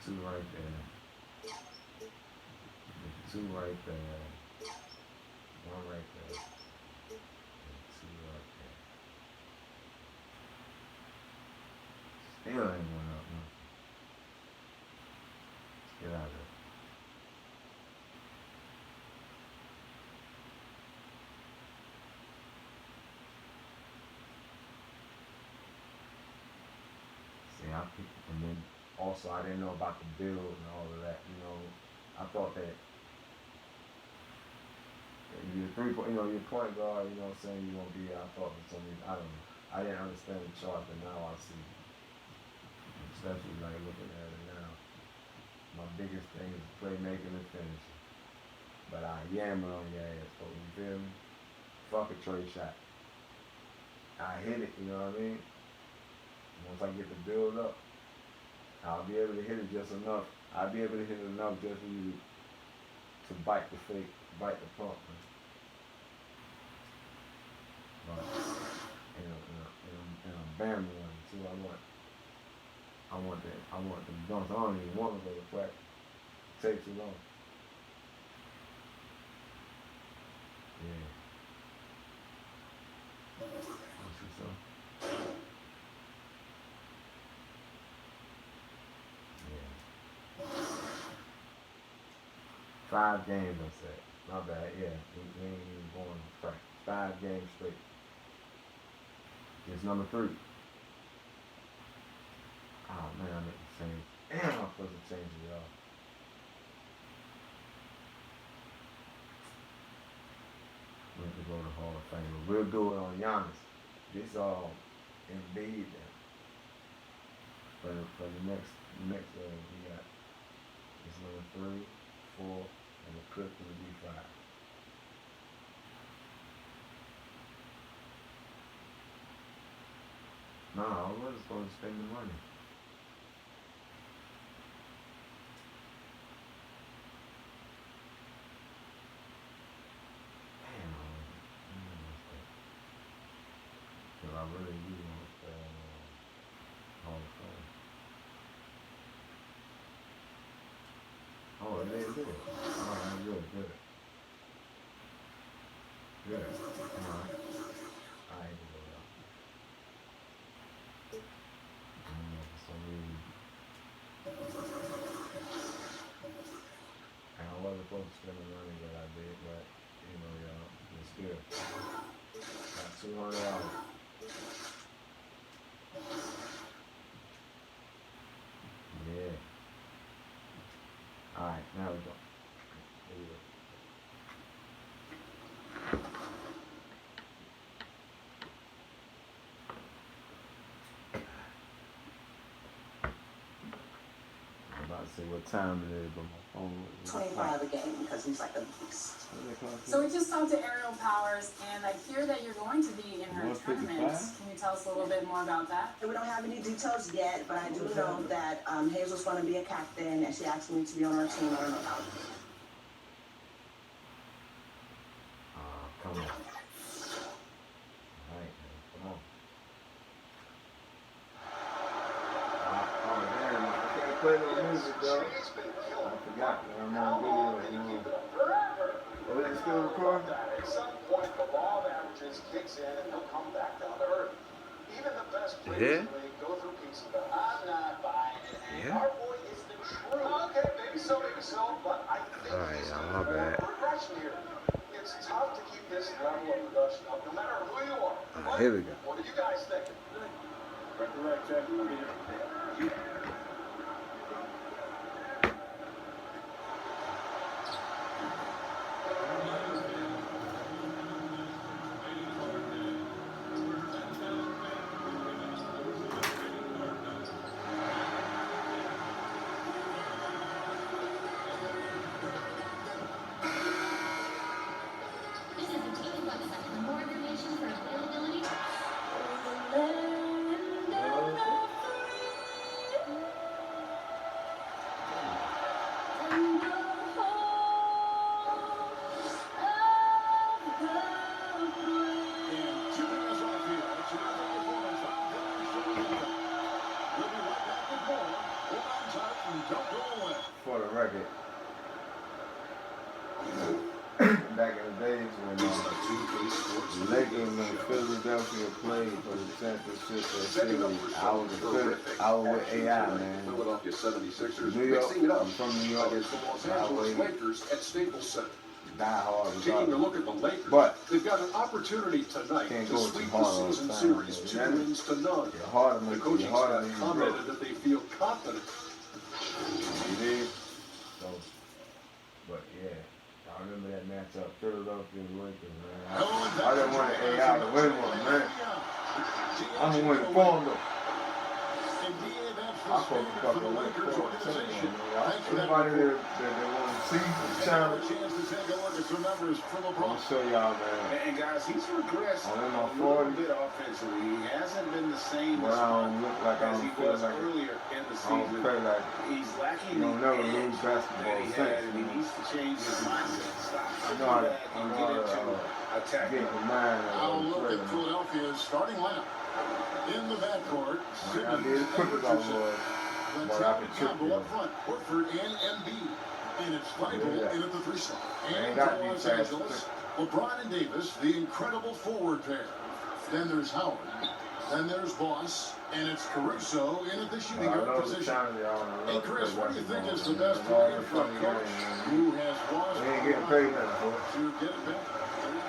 2 right there. 2 right there. 1 right there. And 2 right there. Still ain't one up, no. Let's get out of there. See, I picked, and then also I didn't know about the build and all of that, you know. I thought that your your point guard, you know what I'm saying, you're gonna be, I thought for some reason, I don't know. I didn't understand the chart, but now I see. Especially like looking at it now. My biggest thing is playmaking and finishing. But I yammer on your ass, folks, you feel me? Fuck a trade shot. I hit it, you know what I mean? Once I get the build up, I'll be able to hit it just enough. I'll be able to hit it enough just for you to bite the fake, bite the pump. But, and I'm bamming one too. I want the dunks. I don't even want to go to practice. It takes too long. Yeah. You see something? Yeah. 5 games, I said. My bad, yeah. We ain't even going to practice. 5 games straight. It's number 3. Oh man, I meant to change. Damn, I'm supposed to change it, y'all. We have to go to Hall of Fame. We'll do it on Giannis. This all Embiid then. For the next we got it's number 3, 4, and the Clip will be 5. Nah, I was supposed to spend the money. Damn, because I really do want Hall of Fame. Oh, it is good. Alright, good. Good. Alright. I ain't gonna go out. For some reason. And I wasn't supposed to spend the money that I did, but you know, y'all, it's good. Got $200. Yeah. Alright, now we go. Here we go. I'm about to say what time it is, but my phone was 25 a game because he's like a beast. So we just talked to Aerial Powers, and I hear that you're going to be in her tournament. Can you tell us a little bit more about that? We don't have any details yet, but I do know that Hazel's going to be a captain, and she asked me to be on her team. I don't know about it. Come on. Alright, come on. Oh, damn, I can't play no music, though. I forgot that I'm on video. Oh, is it still recording? At some point, the law of averages kicks in and he'll come back down to earth. Even the best players in the league go through peaks and valleys. I'm not buying it. Yeah? Our boy is the truth. Okay, maybe so, but I think he's my bad. progression here. It's tough to keep this level of production up, no matter who you are. Here we go. What do you guys think? Correct, Jeff. back in the days when the Lakers and Philadelphia played for the championship at Philly. I was with AI, man. Philadelphia 76ers New York, mixing it up I'm from New York. against the Los Angeles Lakers at Staples Center. Die hard. Taking a look at the Lakers, but they've got an opportunity tonight to sweep the season series 2 wins to none. The coaching staff commented that they feel confident. You did? So, but yeah, I remember that matchup, Philadelphia and Lakers, man. I didn't want AI to win one, man. I'm gonna win the phone though. I'm supposed to fucking win the phone. Everybody that want to see the channel, I'm gonna show y'all, man. And guys, he's regressed I'm in my a little 40s. bit offensively. He hasn't been the same But I don't look like I as he don't feel was like earlier in the I don't season. play like He's lacking you don't the never edge lose basketball that he since. had, and he needs to change his mindset. Stop I sitting know how to, back I and know get how into to attack. get the mind I'll of look the at Philadelphia's starting lineup. In the backcourt, I Simmons did and quick as I Richardson. was, The but I top can trick combo you. up front, Horford and Embiid. And it's Weigel Yeah. in at the 3 slot. ain't And got for to be Los fast. Angeles, LeBron and Davis, the incredible forward pair. Then there's Howard. Then there's Boss. And it's Caruso in at the shooting I guard know the position. channel, y'all. Hey Chris, what do you think is the basketball, best man. way for a coach who has lost We ain't getting paid nothing for it. to get it back?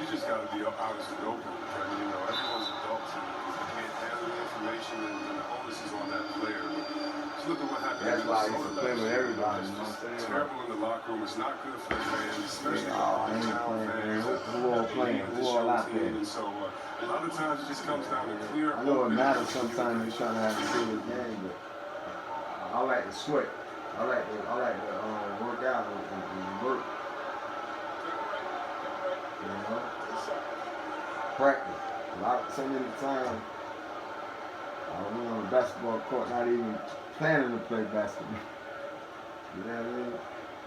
You just got to be honest and open. I mean, you know, everyone's adults and you can't handle the information and the onus is on that player. Just look at what happened. That's why I used to play with everybody, you know what I'm saying? Terrible in the locker room. It's not good for the fans, especially I ain't playing, man. Who all playing? Who all out there? And so a lot of times it just comes down to clear. I know it matters sometimes you're trying to have a serious game, but I like to sweat. I like to work out and work. You know? Practice. So many times I was on the basketball court not even planning to play basketball. You know what I mean?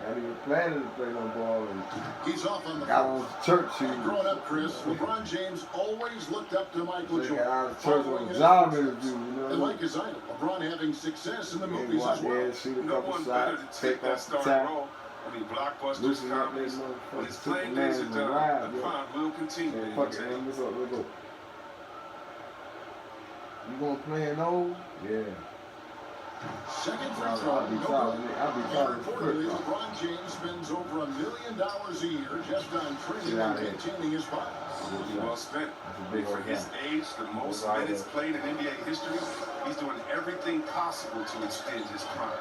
Not even planning to play no ball. And He's off on the got on church shoes. Growing up, Chris, LeBron James always looked up to Michael They Jordan. got out of church on a job interview, you know? And like his idol, LeBron having success in the They movies go out as there well. and shoot a No couple one better shots, to take take that off the starting tap, role. I mean, blockbusters, loosen up comedies. that When his motherfucker, playing Superman days are and done, ride, the yo. crime will continue. Man, fuck it, man, what's up, let's go. You gonna play in those? Yeah. Second free I'll throw, be no telling good. it. I'll be And telling reportedly, it. LeBron James spends over $1 million a year just on training Get out and of here. maintaining his body. Well spent. That's a big For old his guy. age, the most Right minutes there. played in NBA history, he's doing everything possible to extend his prime.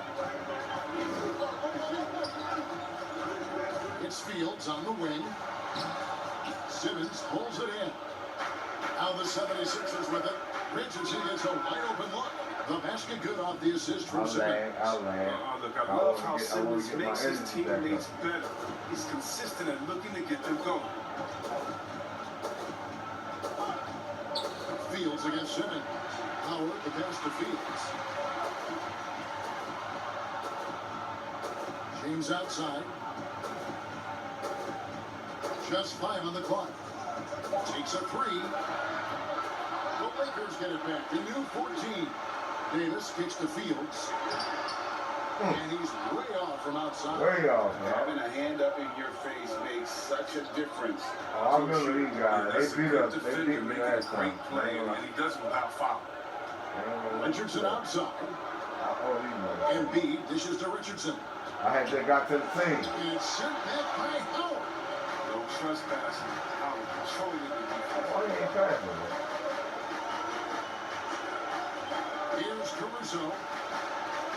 It's Fields on the wing. Simmons pulls it in. Now the 76ers with it. Richardson gets a wide open look. The basket good off the assist from Simmons. I'll lag. Look, I love how Simmons makes his teammates better. He's consistent and looking to get them going. Fields against Simmons. Howard the pass to Fields. James outside. Just 5 on the clock. Takes a 3. The Lakers get it back. The new 14. Davis kicks to Fields. And he's way off from outside. Way off, man. Having a hand up in your face makes such a difference. Oh, I remember these guys. That's They a beat good up. They defender beat me making a last time. great play, and he does it without foul. Richardson outside. Oh, these motherfuckers. Embiid dishes to Richardson. I had that got to the team. And it's sent back by Howard. No trespassing. Howard controlling the defense. Why they ain't passing, man? Here's Caruso.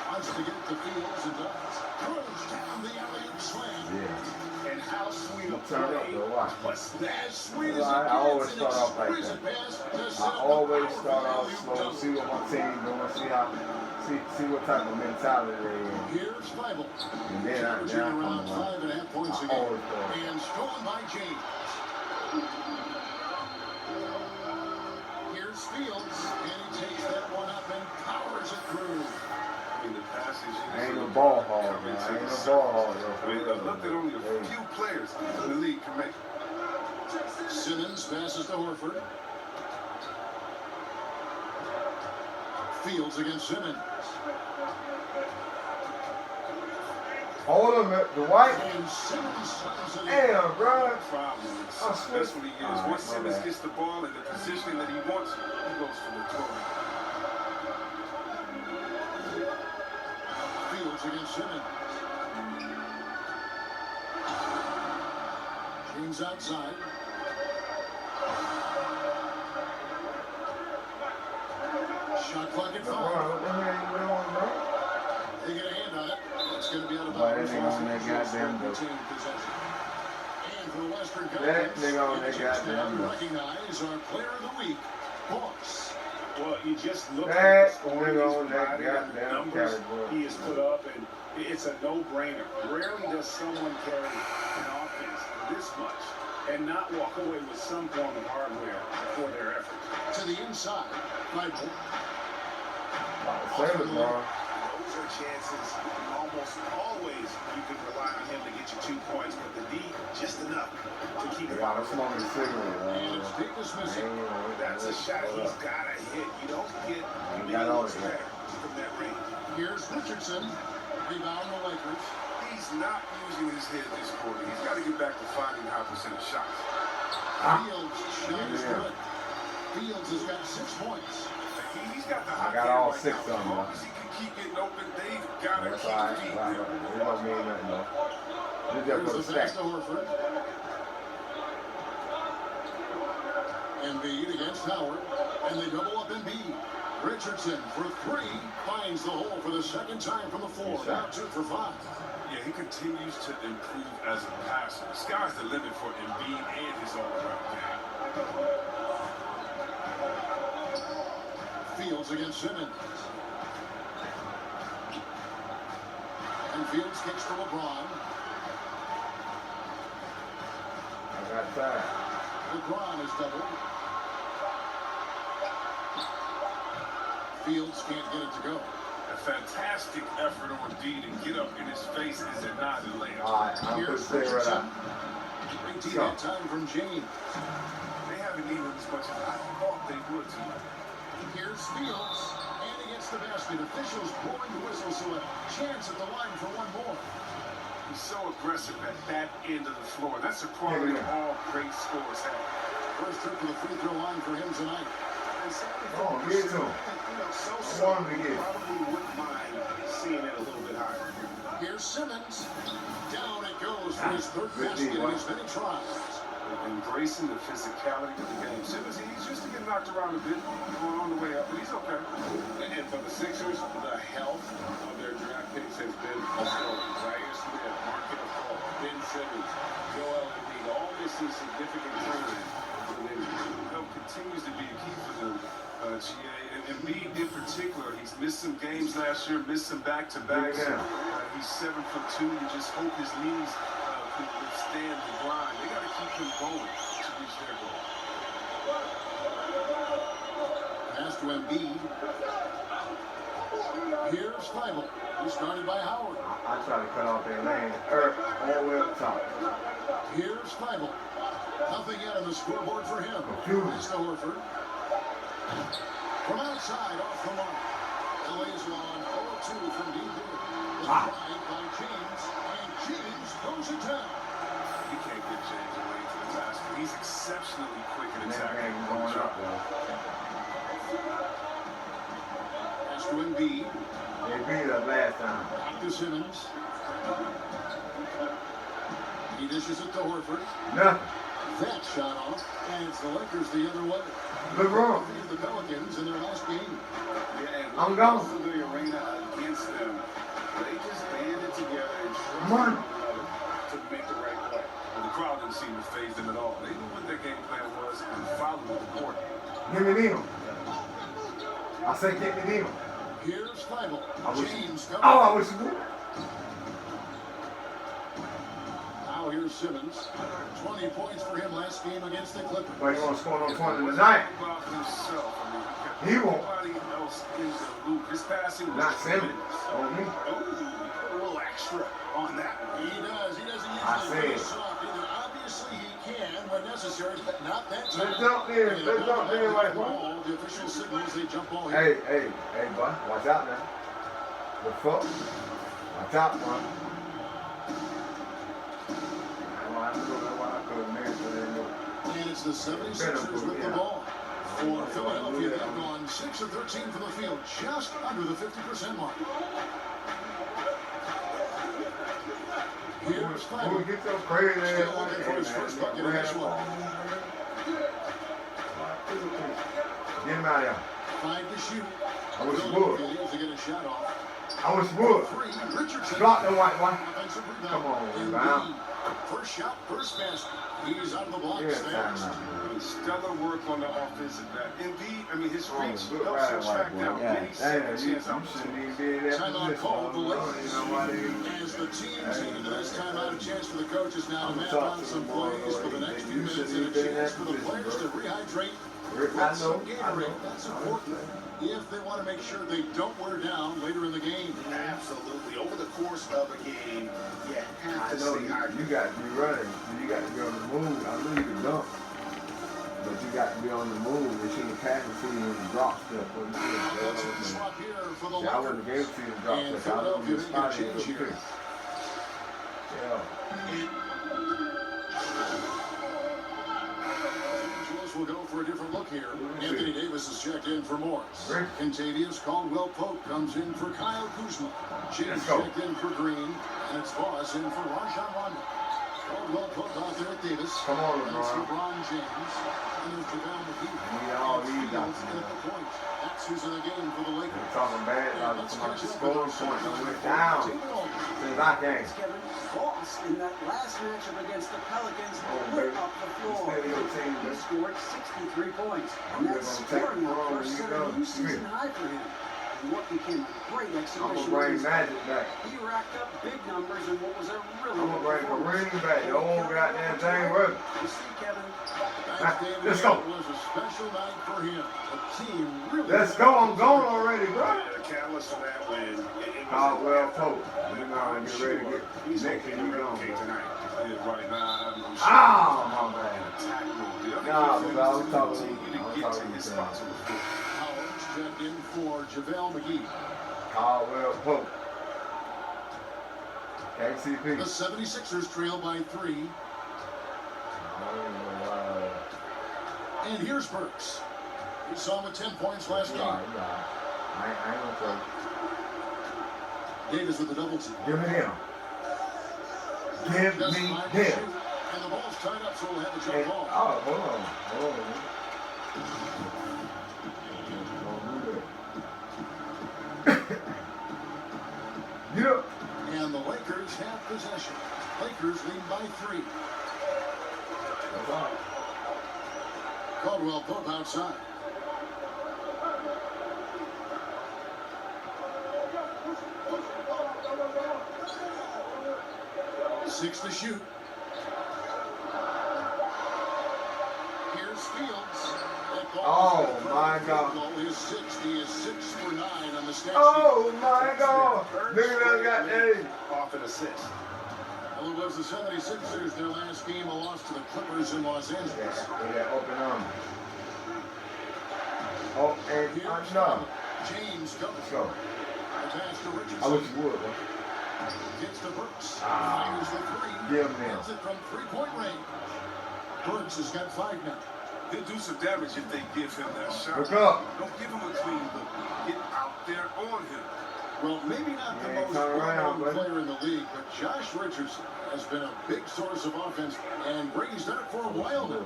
Wants to get to Fields and does. Throws down the alley-oop slam. Yeah. And how sweet a Turn up, play though. Watch. was that? As sweet as I it always gets, start an off like exquisite that. pass to set I up always the start powerful off slow, alley-oop see what my team doing, see what type of mentality they in. Here's Weigel. And then I Averaging come around around. 5.5 points a I game. always start. And stolen by James. Here's Fields. And he takes that one up and powers it through. I mean, the passage. Ain't no ball hog, man. Ain't no ball hog, I mean, look at only a few players in the league can make. Simmons passes to Horford. Fields against Simmons. Hold him, the white. And Simmons sends it in. Damn, bro. Problem is, that's what he is. Once Simmons gets the ball in the positioning that he wants, he goes for the total. Fields against Simmons. James outside. Shot clock at 5. What the hell you doing, bro? They get a hand on it. It's going to be out of Boy, that bounds. nigga on that goddamn boat. Possession. And for the Western That Conference, nigga on that it's goddamn now boat. recognize our player of the week, Boss. Well, you just look That at the scoring nigga he's on that provided and the goddamn numbers category. he has put up, and it's a no-brainer. Rarely does someone carry an offense this much and not walk away with some form of hardware for their effort. To the inside, Michael. Save it, bro. Those are chances. Almost always you can rely on him to get you 2 points, but the D, just enough to keep it Yeah, out. I'm smoking a cigarette. And it's Davis missing. That's a shot he's got to hit. You don't get many looks better from that range. Here's Richardson. Rebound the Lakers. He's not using his head this quarter. He's got to get back to finding high percentage shots. Fields' shot is good. Fields has got 6 points. He's got the I got all 6 now. of As them, long bro. as he can keep getting open, they've got to That's keep all right. feeding Right. him. It don't mean nothing, though. This Here's just for the the pass stack. to Horford. Embiid against Howard. And they double up Embiid. Richardson for 3. Finds the hole for the second time from the floor. Now 2 for 5. Yeah, he continues to improve as a passer. The sky's the limit for Embiid and his all-around game. Fields against Simmons. And Fields kicks to LeBron. I got time. LeBron is doubled. Fields can't get it to go. A fantastic effort on D to get up in his face, is it not, and lay All right, I'm Here's put the right out. Big team that time from James. They haven't even as much as I thought they would tonight. Here's Fields. And he gets the basket. Officials blowing the whistle, so a chance at the line for one more. He's so aggressive at that end of the floor. That's a quality all great scorers have. First trip to the free throw line for him tonight. Oh, get to him. I want him to get it. Probably wouldn't mind seeing it a little bit higher. Here's Simmons. Down it goes for his 3rd basket in as many tries. Embracing the physicality of the game. Simmons, he's used to get knocked around a bit, going on the way up, but he's okay. And for the Sixers, the health of their draft picks has been a story. Zaire Smith, Markelle Fultz, Ben Simmons, Joel Embiid. All this is significant turnaround for them. Health continues to be a key for them, GA. And Embiid in particular, he's missed some games last year, missed some back-to-backs. He's 7'2". You just hope his knees can withstand the grind. They got to keep him going to reach their goal. Pass to Embiid. Here's Feibel. He's started by Howard. I try to cut off their lane. All the way up top. Here's Feibel. Nothing yet on the scoreboard for him. Pass to Horford. From outside, off the mark. LA's on 0-2 from deep here. The drive by James, and James throws it down. You can't get James away from the basket. He's exceptionally quick at That attacking. game going up, though. Pass to Embiid. They beat us last time. Back to Simmons. He dishes it to Horford. Nothing. That shot off, and it's the Lakers the other way. LeBron. The Pelicans in their last game. Yeah, and I'm gone. most of the arena against them, they just banded together and trusted Come on. one another to make the right play. Well, the crowd didn't seem to faze them at all. They knew what their game plan was and followed the court. Give me them. I say get me them. Here's Feibel. James Oh, I coming. wish you would. Now here's Simmons. 20 points for him last game against the Clippers. But you want to score on 20 tonight? About himself. I mean, He won't. nobody else in the loop. His passing was Not Simmons. tremendous. On me. Oh, a little extra on that one. He does. He doesn't I usually see. go soft either. Obviously, he can when necessary, but not that time. Let's jump there. Let's jump there like one. Ball, the official signals they jump ball here. Hey, boy. Watch out now. The fuck? Watch out, man. the 76ers with the ball. For Philadelphia, they've gone 6 of 13 from the field, just under the 50% mark. Here's Clyde. Get your crazy ass Still looking for his first bucket in this one. Get him out of here. 5 to shoot. I wish you would. To get a shot off. I wish you would. 3, Richardson. Drop the white one. Offensive rebound. Come on, Indeed. rebound. First shot, first basket. He's out of the blocks Yeah, there. Stellar work on the offensive end. Indeed, I mean, his reach Good helps him ride, track white down boy. many Yeah, second you chance shouldn't even be in that Timeout position. called the You Lakers. know why they... As the team's into this timeout, a chance for the coaches now to I'm map talking out some to them, plays for the boy. next You few minutes shouldn't and a even be in chance that for the position, players to rehydrate. I know. Gatorade. That's important if they want to make sure they don't wear down later in the game. Absolutely. Over the course of a game, you have I to know stay hydrated. you got to be running. You got to be on the move. I know you can dunk, but you got to be on the move. They shouldn't pass it to you in the drop step. That's a swap here for the See, I wouldn't Lakers. give it to you in the drop And step. I wouldn't Philadelphia be making a spotted change here. Yeah. Will go for a different look here. Anthony Davis is checked in for Morris. Rick. Contavious Caldwell Pope comes in for Kyle Kuzma. James Let's go. checked in for Green. And it's Voss in for Rajon Rondo. Caldwell Pope out there at Davis. Come on, And it's LeBron. LeBron James. And there's JaVale McGee. need all these Fields guys, in at the point. That's who's in the game for the You're Lakers. talking bad about Let's somebody catch up scoring with points our and went down Taking over. since I came. Kevin, Voss in that last matchup against the Pelicans lit up the floor. Steady your team, He man. scored 63 points, I'm and that's just gonna take scoring it the wrong first when you set go. of new season high for him. And what became a great I'm exhibition gonna bring was Magic back. he racked up big numbers in what was a really I'm gonna bring good performance. Kareem back. The old goddamn thing working. You see, Kevin, Thanksgiving Let's go. was a special night for him. The team really. Let's go. I'm going already, bro. The catalyst for that win. It was Caldwell Pope. We're gonna get ready to He's get next hoping thing to we on. replicate tonight. Yeah, right now, I'm sure. Ah, my bad. Attack mode. The other Nah, defense but I was is talking- continue to I was get to talking his to spots on the floor. Howard's checked in for JaVale McGee. Caldwell Pope. KCP. The 76ers trail by 3. And here's Burks. We saw him with 10 points last game. I ain't gonna throw. Davis with the double team. Give me them. Give Just me 5 to them. shoot. And the ball's tied up, so we'll have the jump And, ball. oh, hold on. Yeah. And the Lakers have possession. Lakers lead by 3. That's all. Caldwell Pope outside. Six to shoot. Here's Fields. Oh, my God. His 60 is 6 for 9 on the stat sheet. Oh my God! Look at that goddamn. Off an assist. Well, it was the 76ers, their last game, a loss to the Clippers in Los Angeles. Yeah, open arm. Oh, and Here's no. James Let's comes. go. Attached to I Richardson. wish you would, bro. Gets to Burks. Ah. Fires the 3. Give him that. Hits it from 3-point range. Burks has got 5 now. He'll do some damage if they give him that shot. Look up. Don't give him a clean look. Get out there on him. Well, maybe not the Yeah, most turn around, well-known buddy. player in the league, but Josh Richardson has been a big source of offense, and Brady's done it for a while now.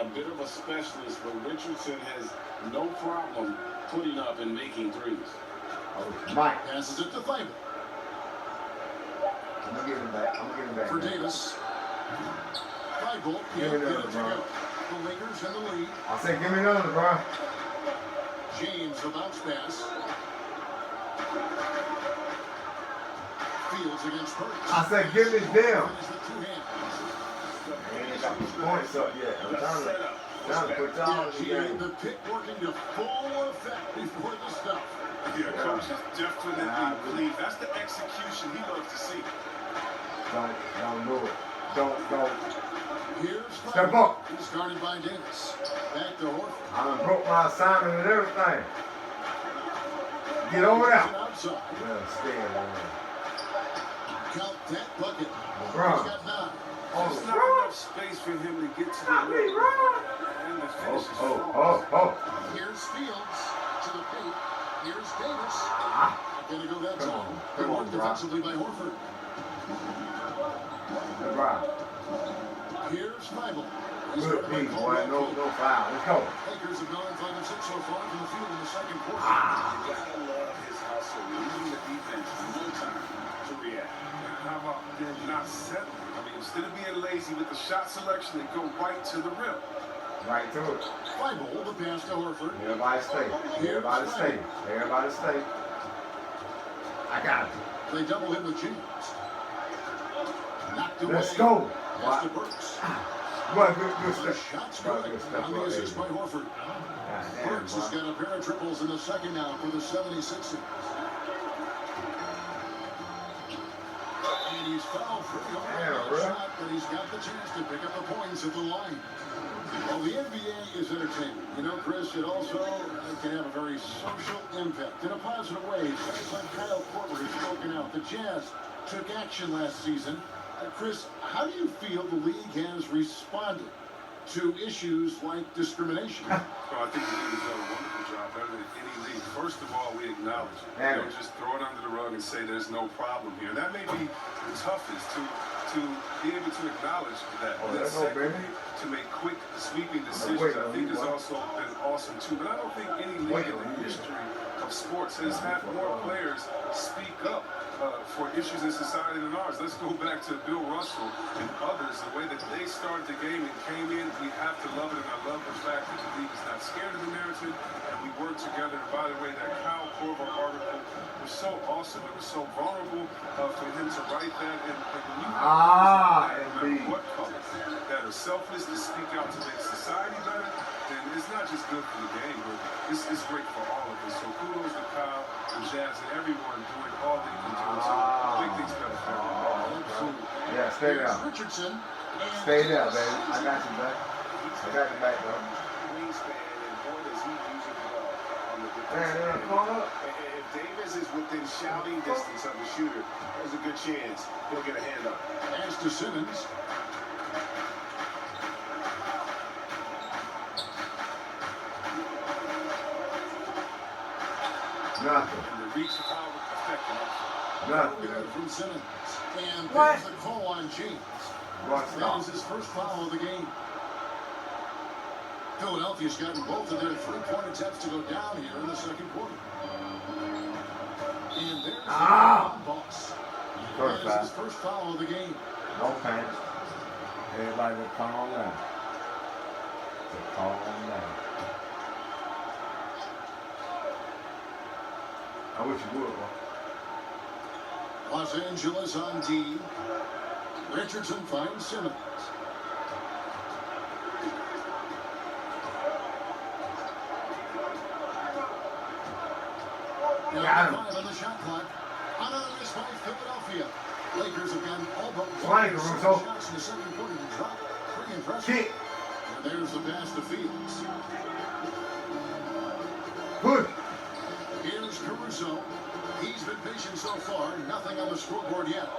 A bit of a specialist, but Richardson has no problem putting up and making threes. Oh, Mike. Passes it to Thybulle. I'm gonna get him back. For man. Davis. Thybulle Give can't me get that, it to bro. go. The Lakers in the lead. I said, give me another, bro. James, the bounce pass. Fields against Burks. I said, give me them. Finish with 2 hands. They ain't got the points up yet. I'm trying to put y'all in the He game. the pick working to full effect before the stuff. Yeah, coach is definitely pleased. That's the execution he loves to see. Don't do it. Don't. Here's Step Thybulle. up. He's guarded by Davis. Back to Horford. I done broke my assignment and everything. Get over there. Outside. Yeah, stay in there. Count that bucket. LeBron. He's got 9. Oh, It's not enough space for him to get to the rim. And the finish is Here's Fields to the paint. Here's Davis. Gonna go that time. Good work defensively by Horford. Here's Bible. Good team, boy. No foul. Let's go. Lakers have gone 5 of 6 so far from the field in the second quarter. You gotta love his hustle, leaving the defense no time to react. How about they're not settling? I mean, instead of being lazy with the shot selection, they go right to the rim. Right to it. Bible, the pass to Horford. Everybody stay. Everybody stay. Everybody stay. I got it. They double him with James. Knocked away. Let's go. Pass to Burks. Good The step. shot's good on the assist by Horford. Burks has got a pair of triples in the second now for the 76ers. And he's fouled free on that shot, but he's got the chance to pick up the points at the line. Well, the NBA is entertaining. You know, Chris, it also can have a very social impact in a positive way. Guys like Kyle Korver has spoken out. The Jazz took action last season. Chris, how do you feel the league has responded to issues like discrimination? Well, I think the league has done a wonderful job, better than any league. First of all, we acknowledge it. We don't just throw it under the rug and say there's no problem here. And that may be the toughest to be able to acknowledge that. Secondly, to make quick sweeping decisions, I think has also been awesome too. But I don't think any league in the history of sports has had more players speak up for issues in society than ours. Let's go back to Bill Russell and others, the way that they started the game and came in. We have to love it, and I love the fact that the league is not scared of the narrative, and we work together. And by the way, that Kyle Korver article was so awesome. It was so vulnerable for him to write that. And when you no matter what color, that are selfless to speak out to make society better, then it's not just good for the game, but it's great for all of us. So kudos to Kyle, the Jazz, and everyone doing all they can do to make things better for everyone. Yeah, stay down. Richardson. Stay down, baby. I got you back. I got you back, though. Wingspan, and boy, does he use it well on the Man, defense. If Davis is within shouting distance of the shooter, there's a good chance he'll get a hand up. As to Simmons. Nothing. And the reach of power effective. Nothing. From Simmons. And there's the call on James. What's That is his first foul of the game. Philadelphia's gotten both of their three-point attempts to go down here in the second quarter. And there's the boss. That is his first foul of the game. No pain. Everybody will calm down. Calm down. I wish you would, bro. Los Angeles on D. Richardson finds Simmons. Got him. 5 on the shot clock. Another miss by Philadelphia. Lakers have gotten all but Flying, one Caruso. shots in the second quarter to drop. Pretty impressive. Kick. And there's the pass to Fields. Good. Here's Caruso. He's been patient so far. Nothing on the scoreboard yet.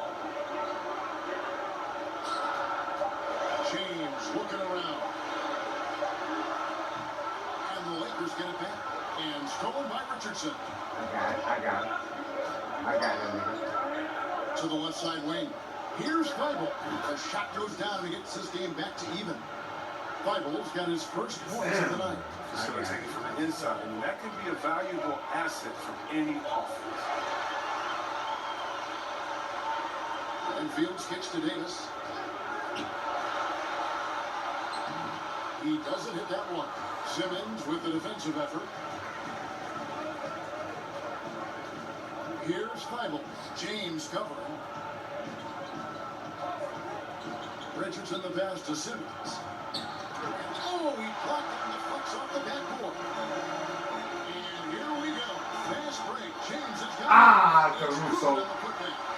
James looking around. And the Lakers get it back. And stolen by Richardson. I got it, nigga. To the left side wing. Here's Bible. A shot goes down and gets this game back to even. Bible's got his first points of the night. Facilitating from the inside, and that can be a valuable asset from any offense. And Fields kicks to Davis. He doesn't hit that one. Simmons with the defensive effort. Here's Bible. James covering. Richardson the pass to Simmons. Oh, he blocked it in the flicks off the backboard. And here we go. Fast break. James has got Caruso.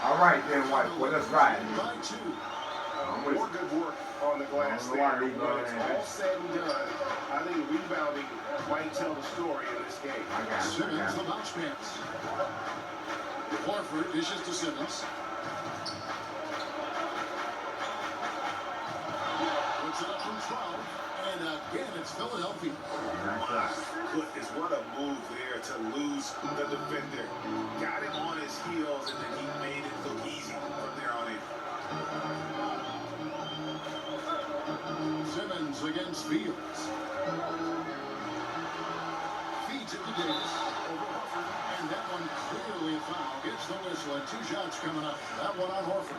All right then, White. Well, that's right. by 2. More good work on the glass there. When it's all said and done, I think rebounding might tell the story in this game. Simmons the bounce pass. Horford dishes to Simmons. Philadelphia. Goodness, what a move there to lose the defender. Got him on his heels, and then he made it look easy from there on in. Simmons against Fields. Feeds it to Davis. Over Horford. And that one clearly a foul. Gets the whistle, and 2 shots coming up. That one on Horford.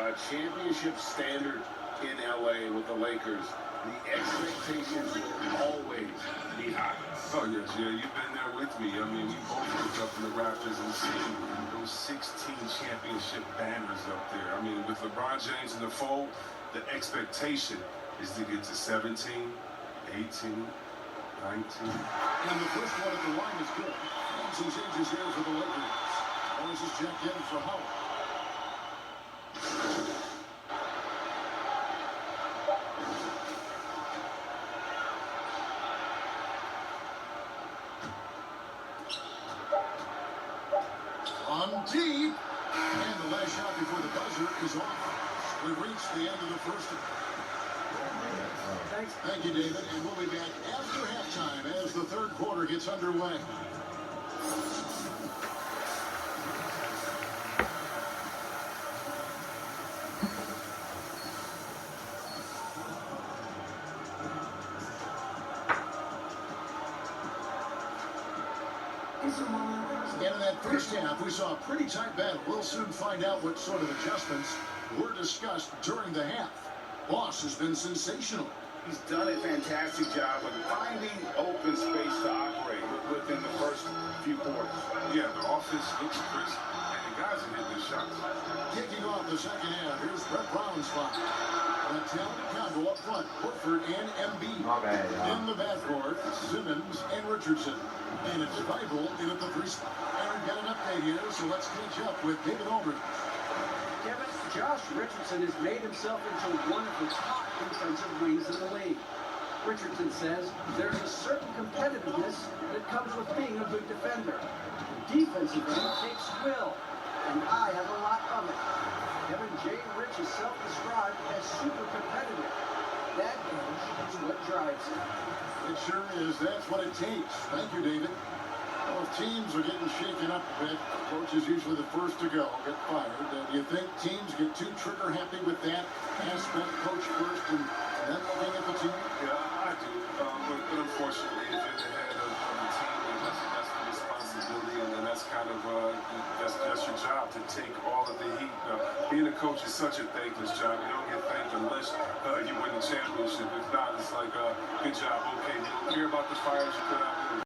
A championship standard in LA with the Lakers. The expectations will always be high. Oh, yes, yeah, you've been there with me. I mean, we both looked up in the Raptors and seen those 16 championship banners up there. I mean, with LeBron James in the fold, the expectation is to get to 17, 18, 19. And the first one at the line is good. Some changes here for the Lakers. Morris is checked in for Howard. On deep. And the last shot before the buzzer is off. We've reached the end of the first. Thank you, David. And we'll be back after halftime as the third quarter gets underway. And in that first half, we saw a pretty tight battle. We'll soon find out what sort of adjustments were discussed during the half. Boss has been sensational. He's done a fantastic job of finding open space to operate within the first few quarters. Yeah, the offense looks crisp, and the guys are hitting their shots. Kicking off the second half, here's Brett Brown's spot. A talented combo up front, Horford and Embiid. In the backcourt, Simmons and Richardson. And it's vital in at the 3 spot. And we've got an update here, so let's catch up with David Aldridge. Kevin, Josh Richardson has made himself into one of the top defensive wings in the league. Richardson says there's a certain competitiveness that comes with being a good defender. Defensive end takes will, and I have a lot of it. Kevin J. Rich is self-described as super competitive. That edge is what drives him. It sure is. That's what it takes. Thank you, David. Well, if teams are getting shaken up a bit, coach is usually the first to go, get fired. Do you think teams get too trigger happy with that aspect, coach first, and then looking at the team? Yeah, I do. But unfortunately, if you're the head of the team, then that's the responsibility, and then that's kind of that's your job to take all of the heat. Being a coach is such a thankless job. You don't get thanked unless you win the championship. If not, it's like, good job, okay. You don't care about the fires you put out there.